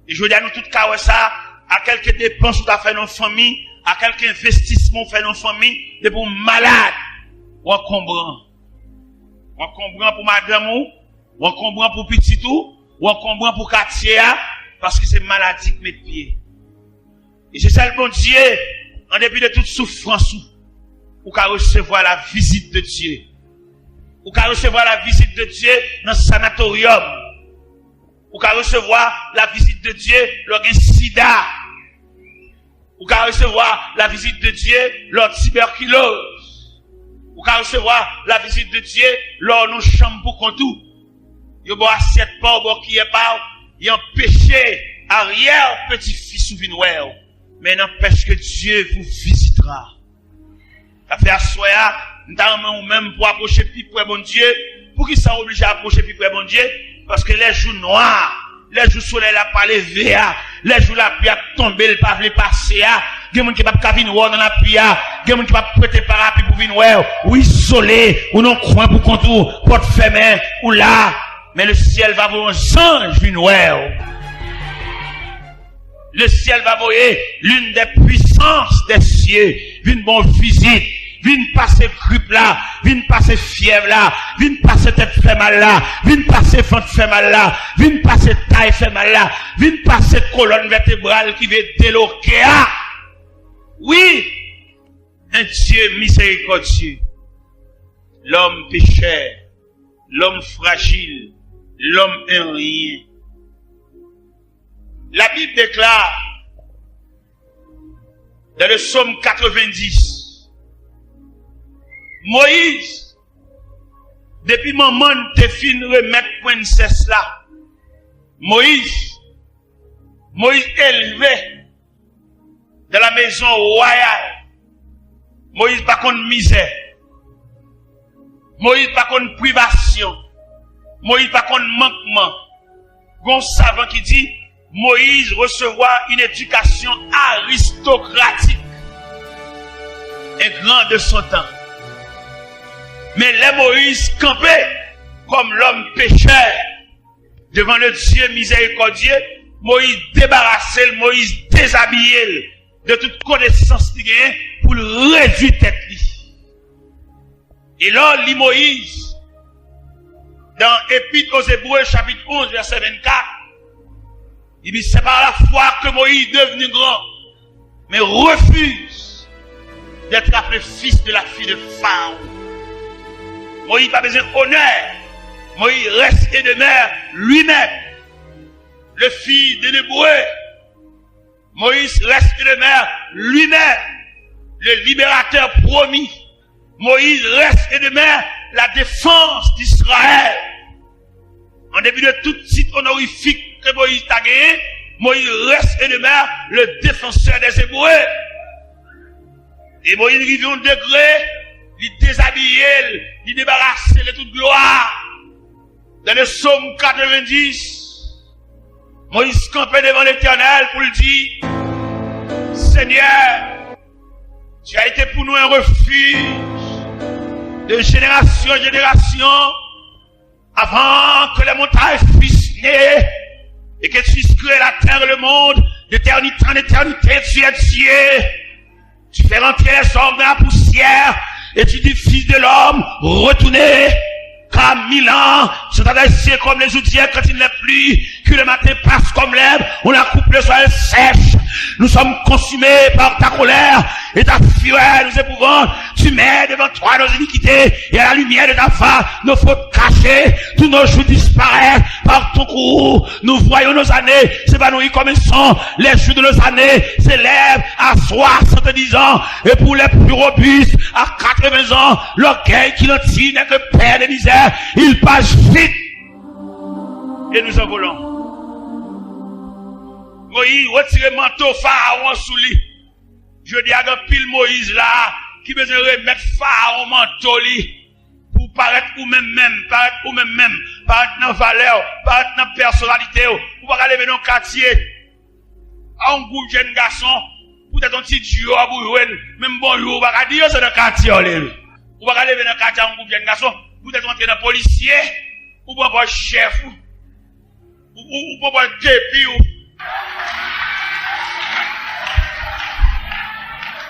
Et je dis à nous tout cas ça, à quelques dépenses ou t'as fait nos familles, à quelques investissements fait nos familles, de pour malade, ou encombrant. Ou encombrant pour madame ou encombrant pour petit ou encombrant pour quartier, parce que c'est maladie qui met pied. Et c'est ça le bon Dieu, en dépit de toute souffrance, ou qu'à recevoir la visite de Dieu. Ou qu'à recevoir la visite de Dieu dans le sanatorium. Ou qu'à recevoir la visite de Dieu lors d'un sida. Ou qu'à recevoir la visite de Dieu lors de tuberculose. Ou qu'à recevoir la visite de Dieu lors de nos chambres pour qu'on tout. Yo bo assiette pas, bo qui est pas, yon péché, arrière petit-fils ou vinouer. Mais n'empêche que Dieu vous visitera. Ça fait assoya, nous même pour approcher plus près bon Dieu. Pour qui ça obligé à approcher plus près bon Dieu? Parce que les jours noirs, les jours soleil n'a pas levé, les jours la pluie a tombé, le pas vle passer, il y a des gens qui pas venir dans la pluie, il y a des gens qui pas prêter parapluie pour venir, ou isolé, ou non coin pour contour, porte fermée, ou là, mais le ciel va voir un ange venir. Le ciel va voir l'une des puissances des cieux, une bonne visite. Vine passer grippe là, vine passer fièvre là, vine passer tête fait mal là, vine passer ventre fait mal là, vine passer taille fait mal là, vine passer colonne vertébrale qui veut déloquer là. Oui, un Dieu miséricordieux. L'homme pécheur, l'homme fragile, l'homme un rien. La Bible déclare dans le psaume 90, Moïse, depuis maman te fin remettre princesse là, Moïse élevé dans la maison royale, Moïse pas contre misère, Moïse pas contre privation, Moïse pas contre manquement. Gon savant qui dit, Moïse recevoir une éducation aristocratique, un grand de son temps. Mais les Moïse campait comme l'homme pécheur devant le Dieu miséricordieux. Moïse débarrassé, Moïse déshabillé de toute connaissance qu'il gagne pour le réduire tête lui. Et là, lit Moïse dans Épître aux Hébreux chapitre 11 verset 24. Il dit c'est par la foi que Moïse devenu grand, mais refuse d'être appelé fils de la fille de Pharaon. Moïse n'a pas besoin d'honneur. Moïse reste et demeure lui-même le fils de l'Hébreu. Moïse reste et demeure lui-même le libérateur promis. Moïse reste et demeure la défense d'Israël. En début de tout titre honorifique que Moïse a gagné, Moïse reste et demeure le défenseur des Hébreux. Et Moïse arrive à un degré, il déshabille, il débarrasse de toute gloire. Dans le psaume 90, Moïse campait devant l'Éternel pour lui dire, Seigneur, tu as été pour nous un refuge de génération en génération, avant que les montagnes fussent nées, et que tu puisses créer la terre et le monde, d'éternité en éternité, tu es Dieu. Tu fais rentrer les hommes dans la poussière, et tu dis, fils de l'homme, retournez, car 1000 ans sont adressés comme les oudières quand il n'est plus, que le matin passe comme l'herbe, on a coupé le soleil sèche. Nous sommes consumés par ta colère et ta fureur nous épouvante. Tu mets devant toi nos iniquités et à la lumière de ta face nos fautes cachées. Tous nos jours disparaissent par ton courroux. Nous voyons nos années s'évanouir comme un sang. Les jours de nos années s'élèvent à 70 ans et pour les plus robustes à 80 ans, l'orgueil qui l'entire n'est que père de misère. Il passe vite et nous envolons. Moïse retire le manteau Pharaon sous lui. Je dis à pile Moïse là, qui besoin remettre Pharaon manteau lui, pour paraître ou même, paraître dans valeur, paraître dans personnalité, pour pas aller dans le quartier, à un groupe de jeunes garçons, pour peut-être un petit duo à bouiller, même bon jour, on va pas dire c'est dans le quartier, on va pas lever dans le quartier, on coupe un garçon, peut-être entrer dans le policier, ou pas le chef, ou pas le dépi,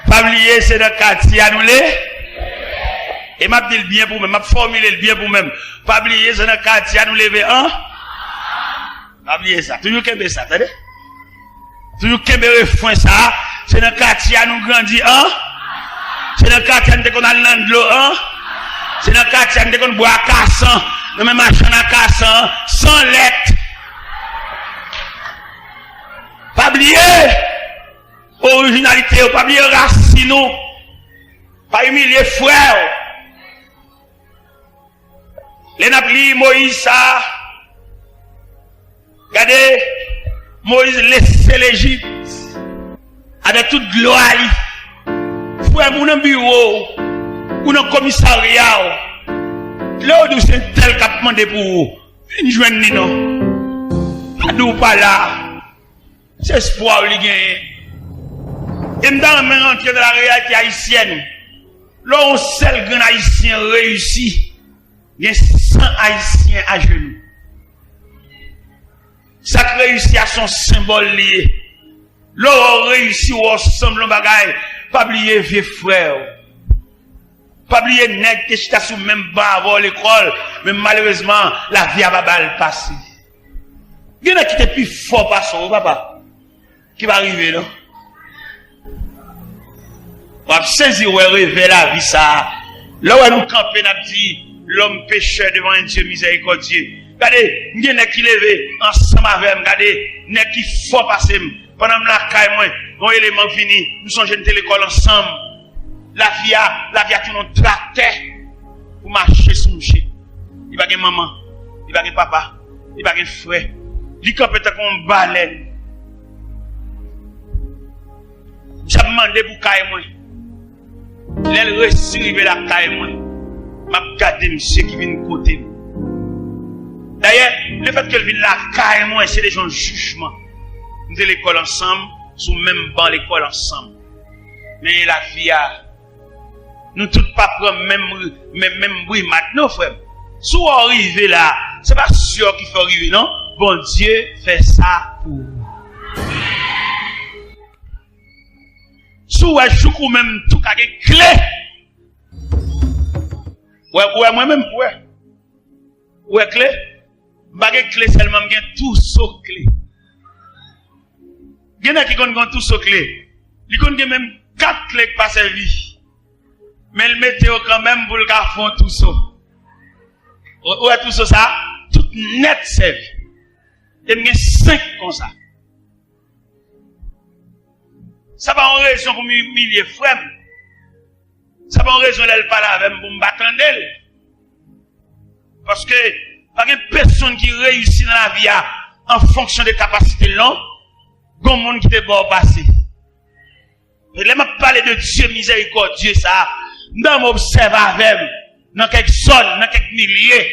pas oublier, c'est dans le quartier à nous les. Et m'a dit le bien pour même, m'a formulé le bien pour même. Pas oublier, c'est dans le quartier à nous lever, hein? Pas oublier ça. Toujours qu'aimer ça, attendez? Toujours qu'aimer refrain ça. C'est dans le quartier à nous grandir, hein? C'est dans le quartier à nous qu'on a de l'eau, hein? C'est dans le quartier à nous qu'on boit à cassant. Nous même machin à cassant, sans lettre. Pas oublier originalité, pas oublier racine, pas humilier frère. Les napli Moïse ça. Regardez, Moïse laissait l'Égypte avec toute gloire. Frère, mon bureau, ou dans commissariat, là où c'est tel qu'a demandé pour vous. Une journée non. Pas d'où pas là. C'est espoir li gagne. Et m'dame rentrer dans la réalité haïtienne. Là on seul grand haïtien réussi. Il y a 100 haïtiens à genoux. Ça réussit à son symbole lié. Là on réussit ensemble en bagaille. Pas oublier vieux frère. Pas oublier nèg qui chita sous même bas avant l'école, mais malheureusement la vie a pas mal passé. Il y en a qui était plus fort par son papa. Qui va arriver là? On va saisir ou rêver la vie ça. Là où nous camper n'a dit l'homme pécheur devant un Dieu miséricordieux. Regardez, il y en a qui levé ensemble avec moi. Regardez, il y en a qui fort passer. Pendant que la caille moi, mon élément fini, nous sommes jeunes à l'école ensemble. La vie a tout le tracteur pour marcher sur le chien. Il n'y a pas de maman, il n'y a pas de papa, il n'y a pas de frère. Il y a peut-être un balai. J'ai demandé pour caille moi. Elle reçut la caille moi. M'a regardé monsieur qui vient de côté. D'ailleurs, le fait qu'elle vienne la caille moi, c'est des gens de jugement. Nous sommes l'école ensemble, sous même banc l'école ensemble. Mais la vie a nous tous pas prendre même bruit maintenant frère. Si vous arrivez là, c'est pas sûr qu'il faut arriver non. Bon Dieu fait ça pour vous. Si vous jouez même tout avec clé. Ouais moi-même ouais clé. Bagay clé seulement gain tout so clé. Gen qui connaît tout so clé. Il connaît même 4 clés qui pas servi. Mais le météo quand même pour le font tout ça. Ouais tout ça, tout net servi. Et il y a 5 comme ça. Ça va en raison pour m'humilier frère. Ça va en raison d'elle parler avec pour me battre d'elle. Parce que pas une personne qui réussit dans la vie en fonction des capacités non, gon monde qui te bon passer. Et là m'a parlé de Dieu miséricordieux ça, dans m'observe avec dans quelques zones, dans quelques milliers.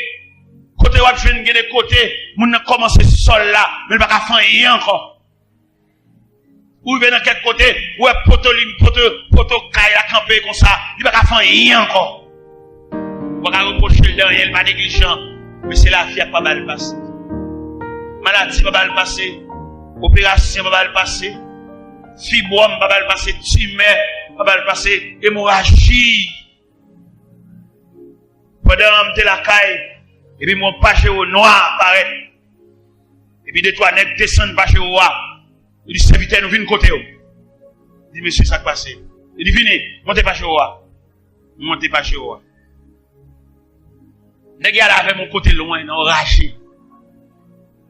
Côté où je viens de côté, moun commence sol là, mais pas faire rien encore. Ou il vient dans quel côté, ou est poto caille à camper comme ça, il va pas faire rien encore. On va reprocher le dernier, il pas négligent, mais c'est la vie qui pas mal passé. Maladie pas mal passé, opération pas mal passé, fibrome pas mal passé, tumeur pas mal passé, hémorragie. Pendant que la caille, et puis mon pache au noir apparaît. Et puis de toi, nègres descendent pache au noir. Il dit, serviteur, nous venons côté. Il dit, monsieur, ça qui passe. Il dit, venez, montez pas chez moi. Montez pas chez moi. Nèg y a avec mon côté loin, non, raché.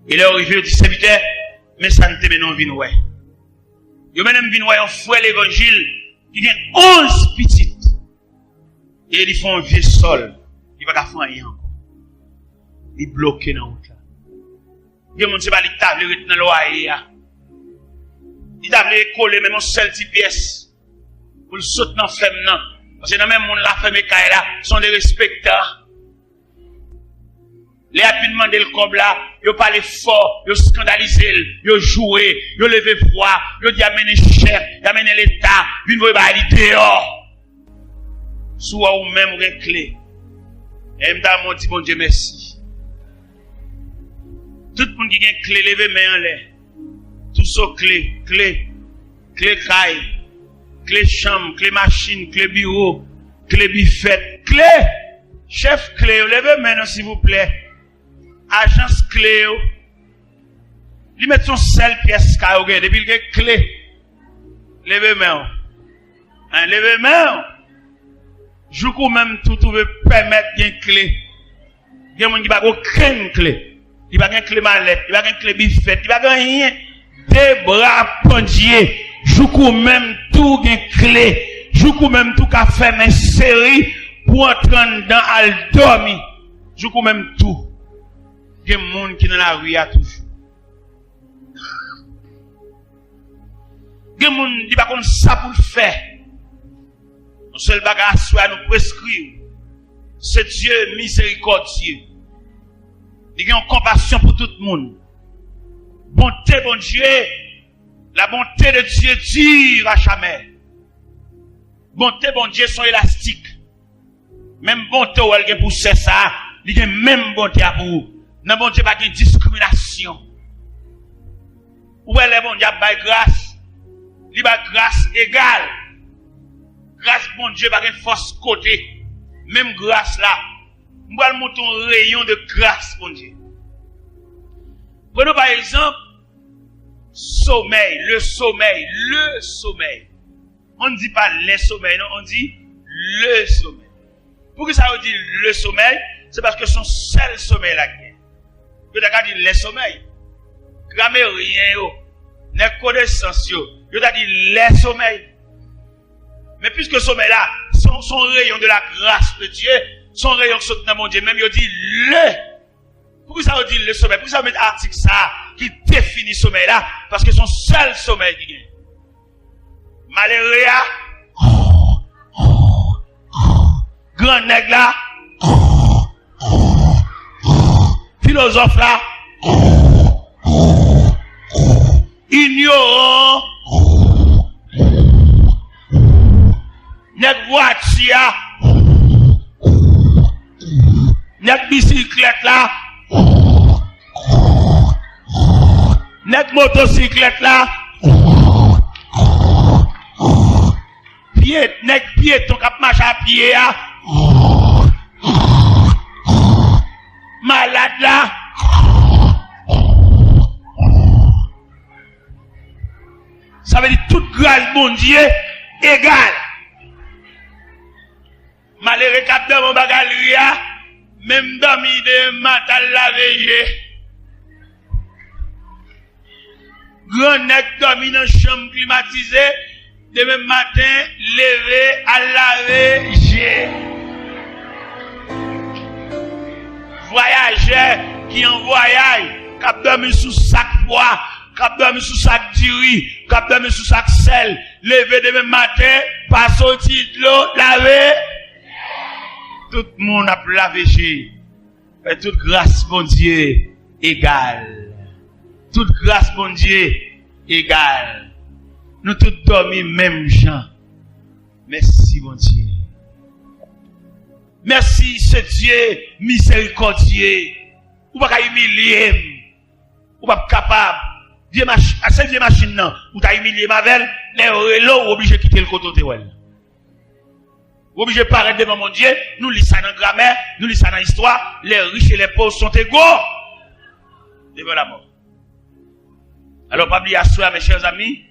Il est arrivé, il dit, serviteur, mais ça ne te met non, vin ouais. Yo même vin ouais, on fouet l'évangile, qui vient 11 petites. Et ils font un vieux sol. Il va pas faire rien encore. Il est bloqué dans la route là. Il y a un monde qui va lui table dans le loyer. Il t'a voulu coller même un seul petit pièce pour le sauter dans la femme. Parce que dans même monde la femme et là sont des respectants. Les a demandé le cob là, yo parlé fort, yo scandalisé, yo joué, yo levé voix, yo dit amener chef, amener l'état, vinn voye ba li dehors. Soit ou même ou clé. Et m'ta mon dit bon Dieu merci. Tout le monde qui a une clé, levez main en l'air. Tout ça clé, caille, clé chambre, clé machine, clé bureau, clé buffet, clé. Chef clé, levez main s'il vous plaît. Agence clé, lui met son seule pièce carré depuis qu'il a clé. Levez main. Hein, levez main. Je coup même tout veut permettre une clé. Il y a des gens qui n'ont pas aucune clé. Il n'y a pas de clé mallette, il n'y a pas de clé biffette, il n'y a pas rien. Des bras pendiers. Je coup même tout une clé. Je coup même tout qu'a fait une série pour entrer dans al dormir. Je coup même tout. Il y a des gens qui dans la rue à toujours. Il y a des gens qui ne pas ça pour le faire. Le seul bagage soit nous prescrire. C'est Dieu miséricordieux. Il a une compassion pour tout le monde. Bonté, bon Dieu. La bonté de Dieu dure à jamais. Bonté, bon Dieu, sont élastiques. Même bonté où elle pour ça, il y a même bonté à vous. Non, bon Dieu, pas de discrimination. Où elle est, bon Dieu, par grâce. Il y a grâce égale. Grâce, bon Dieu, pas de force côté. Même grâce là. Nous allons monter un rayon de grâce, bon Dieu. Prenons par exemple, sommeil, le sommeil. On ne dit pas les sommeils, non, on dit le sommeil. Pourquoi ça veut dire le sommeil? C'est parce que son seul sommeil là. Peut-être qu'il dit les sommeils. Grammairien, les connaissances, il a dit les sommeils. Mais puisque le sommeil là, son rayon de la grâce de Dieu, son rayon qui saute dans mon Dieu, même il dit le. Pourquoi ça veut dire le sommeil? Pourquoi ça veut mettre article ça qui définit sommeil là? Parce que son seul sommeil qui gagne. Malheureux là, grand nègre là, philosophe là, ignorant, nègre voiture, nègre bicyclette là, nègre motocyclette là, nègre piéton qui marche à pied là, malade là, ça veut dire toute grâce bon Dieu égale. Malheureux cap dans mon bagalia, même dormi de matin la veille. Grand nèg dormi dans chambre climatisée, demain matin levé à laver j'ai. Voyageur qui en voyage, cap dormi sous sac bois, cap dormi sous sac diri, cap dormi sous sac sel, levé demain matin, pas sorti de l'eau, laver. Tout le monde a lavé chez. Et toute grâce, bon Dieu, égale. Toute grâce, bon Dieu, égale. Nous tous dormons même gens. Merci, bon Dieu. Merci, ce Dieu miséricordieux. Ou pas humilier. Ou pas capable. Cette vieille machine, non. Ou t'as humilié ma belle. Les relos obligés de quitter le côté. Obligé de paraître devant mon Dieu, nous lisons ça dans la grammaire, nous lisons ça dans l'histoire, les riches et les pauvres sont égaux devant la mort. Alors, pas oublier à soi, mes chers amis,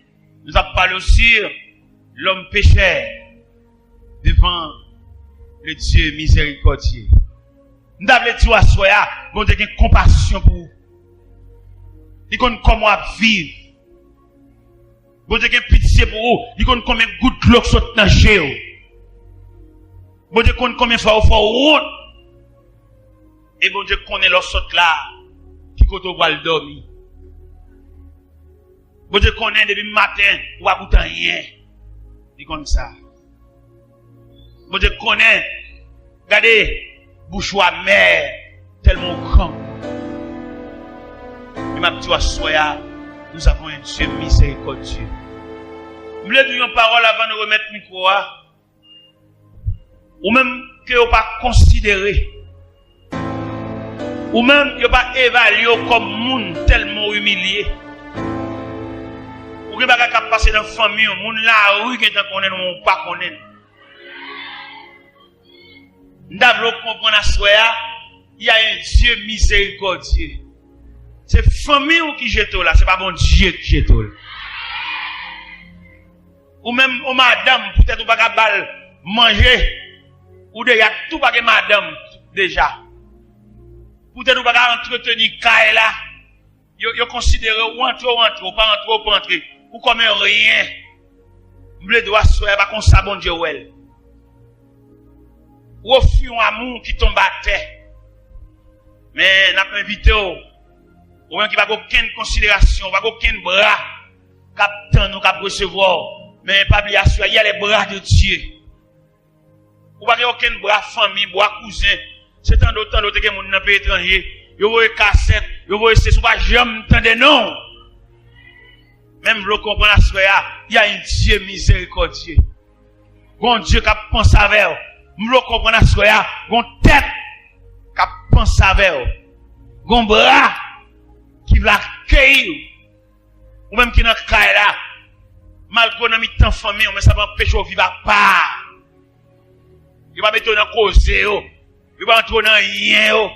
nous avons parlé aussi l'homme pécheur devant le Dieu miséricordieux. Nous avons dit à soi, bon Dieu, une compassion pour vous. Il connaît comment vivre. Bon Dieu, une pitié pour vous. Il connaît combien de gouttes de l'eau qui sont dans le géo. Bon Dieu connaît combien de fois il faut route. Et bon Dieu connaît l'autre saute là, qui côté va le dormir. Bon Dieu connaît depuis le matin, ou pas goûter rien. Il connaît ça. Bon Dieu connaît, regardez, bouche à mer, tellement grand. Et ma petite soya, nous avons un Dieu miséricordieux. Je voulais dire une parole avant de remettre le micro. Ou même que vous pas considéré. Ou même que vous pas évalué comme monde tellement humilié. Ou que vous pas passer dans la famille, monde la rue qui est connaît ou pas connaît. Nous devons comprendre à soi, il y a un Dieu miséricordieux. C'est famille qui jette là, c'est pas bon Dieu qui jette là. Ou même, ou madame, peut-être ou pas capable manger, ou de y a tout pas que madame, déjà. Peut-être ou pas capable entretenir Kaila là, yo considère ou entre, ou pas entrer, ou comme rien. M'ble doit soyer, pas comme ça, bon Dieu, ouais. Ou offrir un amour qui tombe à terre. Mais, n'a pas invité, ou même qui n'a aucune considération, pas aucun bras, captant nous, cap recevoir. Mais, pas bien sûr, il y a les bras de Dieu. Ou pas aucun bras famille, bras cousin. C'est tant d'autres que mon n'a pas étranger. Yo voyez cassette, yo voyez c'est pas jamais entendre non. Même vous comprenez à ce il y a un Dieu miséricordieux. Bon Dieu qui pense avec vous. Vous comprenez à ce il y a une tête qui pense avec vous. Un bras qui va accueillir. Ou même qui n'a pas là. Malgré qu'on a mis tant de famille, mais ça va empêcher de vivre à part. Il va mettre dans cause, il va entrer dans rien.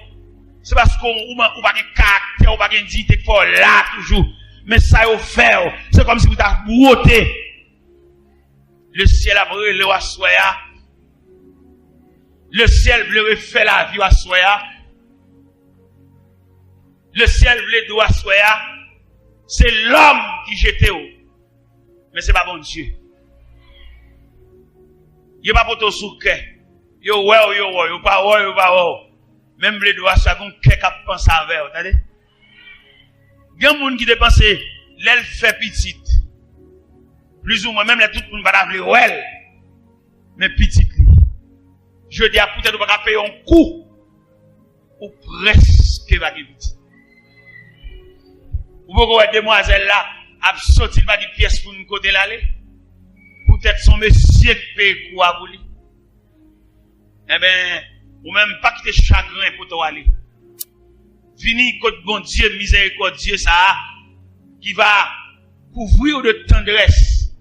C'est parce qu'on n'a pas de caractère, on n'a pas de dignité qu'il faut là toujours. Mais ça y fait, c'est comme si vous avez brouté. Le ciel a brûlé à soya. Le ciel voulait faire la vie à soya. Le ciel voulait d'où à soya. C'est l'homme qui jetait où. Mais c'est pas bon Dieu. Il a pas pour ton souquet. Yo pas. Même les doigts, ça qu'on pense avec. Attendez. Il y a des gens qui dépensent, l'aile fait petite. Plus ou moins, même tout le monde va l'appeler ouais. Mais petite. Je dis à peut-être qu'on va payer un coup. Ou presque va gagner petite. Ou beaucoup de demoiselles là, a sorti pas des pièces pour nous côté l'aller. Peut-être son monsieur qui paye quoi pour lui. Eh ben, ou même pas quitter chagrin pour toi aller. Fini côté bon Dieu miséricordieux ça qui va couvrir de tendresse.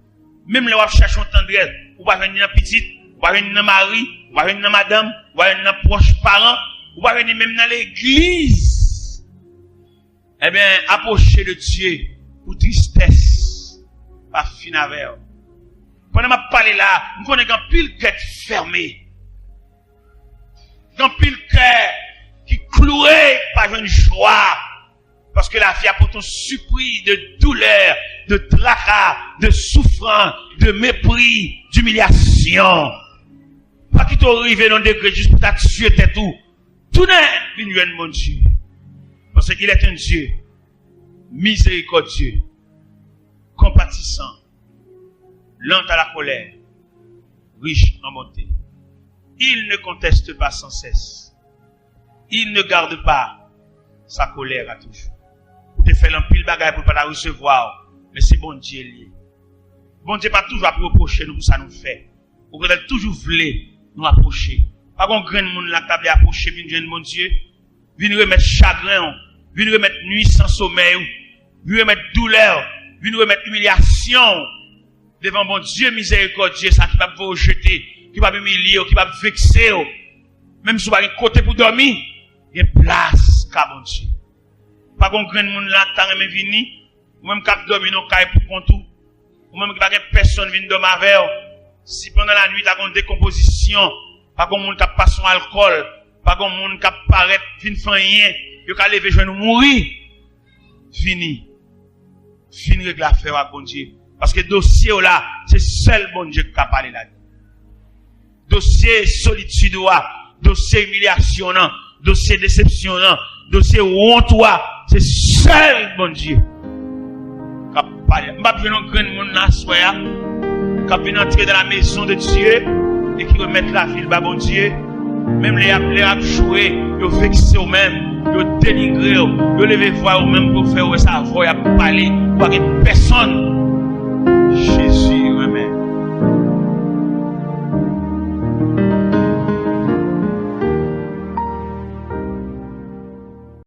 Même les wap chercher tendresse, ou pas venir dans petite, ou pas venir dans mari, ou pas venir dans madame, ou pas venir dans proche parents, ou pas venir même dans l'église. Eh bien, approcher de Dieu pour tristesse, pas fin avec. Pendant m'a parlé là, nous connaissons pile tête fermée. Dans pile cœur qui cloué par une joie. Parce que la vie a pourtant surpris de douleur, de tracas, de souffrance, de mépris, d'humiliation. Pas qu'il t'arrive dans le degré juste pour t'attuer tout. Tout n'est venu mon Dieu. Parce qu'il est un Dieu miséricordieux, compatissant, lent à la colère, riche en bonté. Il ne conteste pas sans cesse. Il ne garde pas sa colère à toujours. Pour te faire un pile bagaille pour pas la recevoir. Mais c'est bon Dieu lié. Bon Dieu pas toujours à reprocher nous pour ça nous fait. Ou que toujours voulait nous approcher. Pas qu'on grain de monde là qui a approché vient mon Dieu. Vient remettre chagrin, vient remettre nuit sans sommeil, vient remettre douleur, vient remettre humiliation devant mon Dieu miséricordieux, ça qui va vous rejeter, qui va m'humilier, qui va me vexer. Même si vous avez un côté pour dormir, il y a une place, car bon Dieu. Pas qu'on grain de monde là, t'as même vini, ou même cap dormir dans caille pour contour, ou même pas personne vient dormir avec. Si pendant la nuit, t'as une décomposition, pas qu'on monde qui passe son alcool, pas qu'on monde qui paraît, fin fin rien, yo ka lever joindre mourir. Fini règle l'affaire à bon Dieu. Parce que dossier là, c'est seul bon Dieu qui a parlé là. Dossier solitude dossier humiliation, dossier déception, dossier honte, c'est seul bon Dieu qui a parlé. M'pa besoin d'un grand monde là soya qui vient entrer dans la maison de Dieu et qui remettre la ville bas bon Dieu même les appelés à jouer, ils vexent eux-mêmes, ils dénigrent, ils lever voix eux-mêmes pour faire ça, voix à parler, pas que personne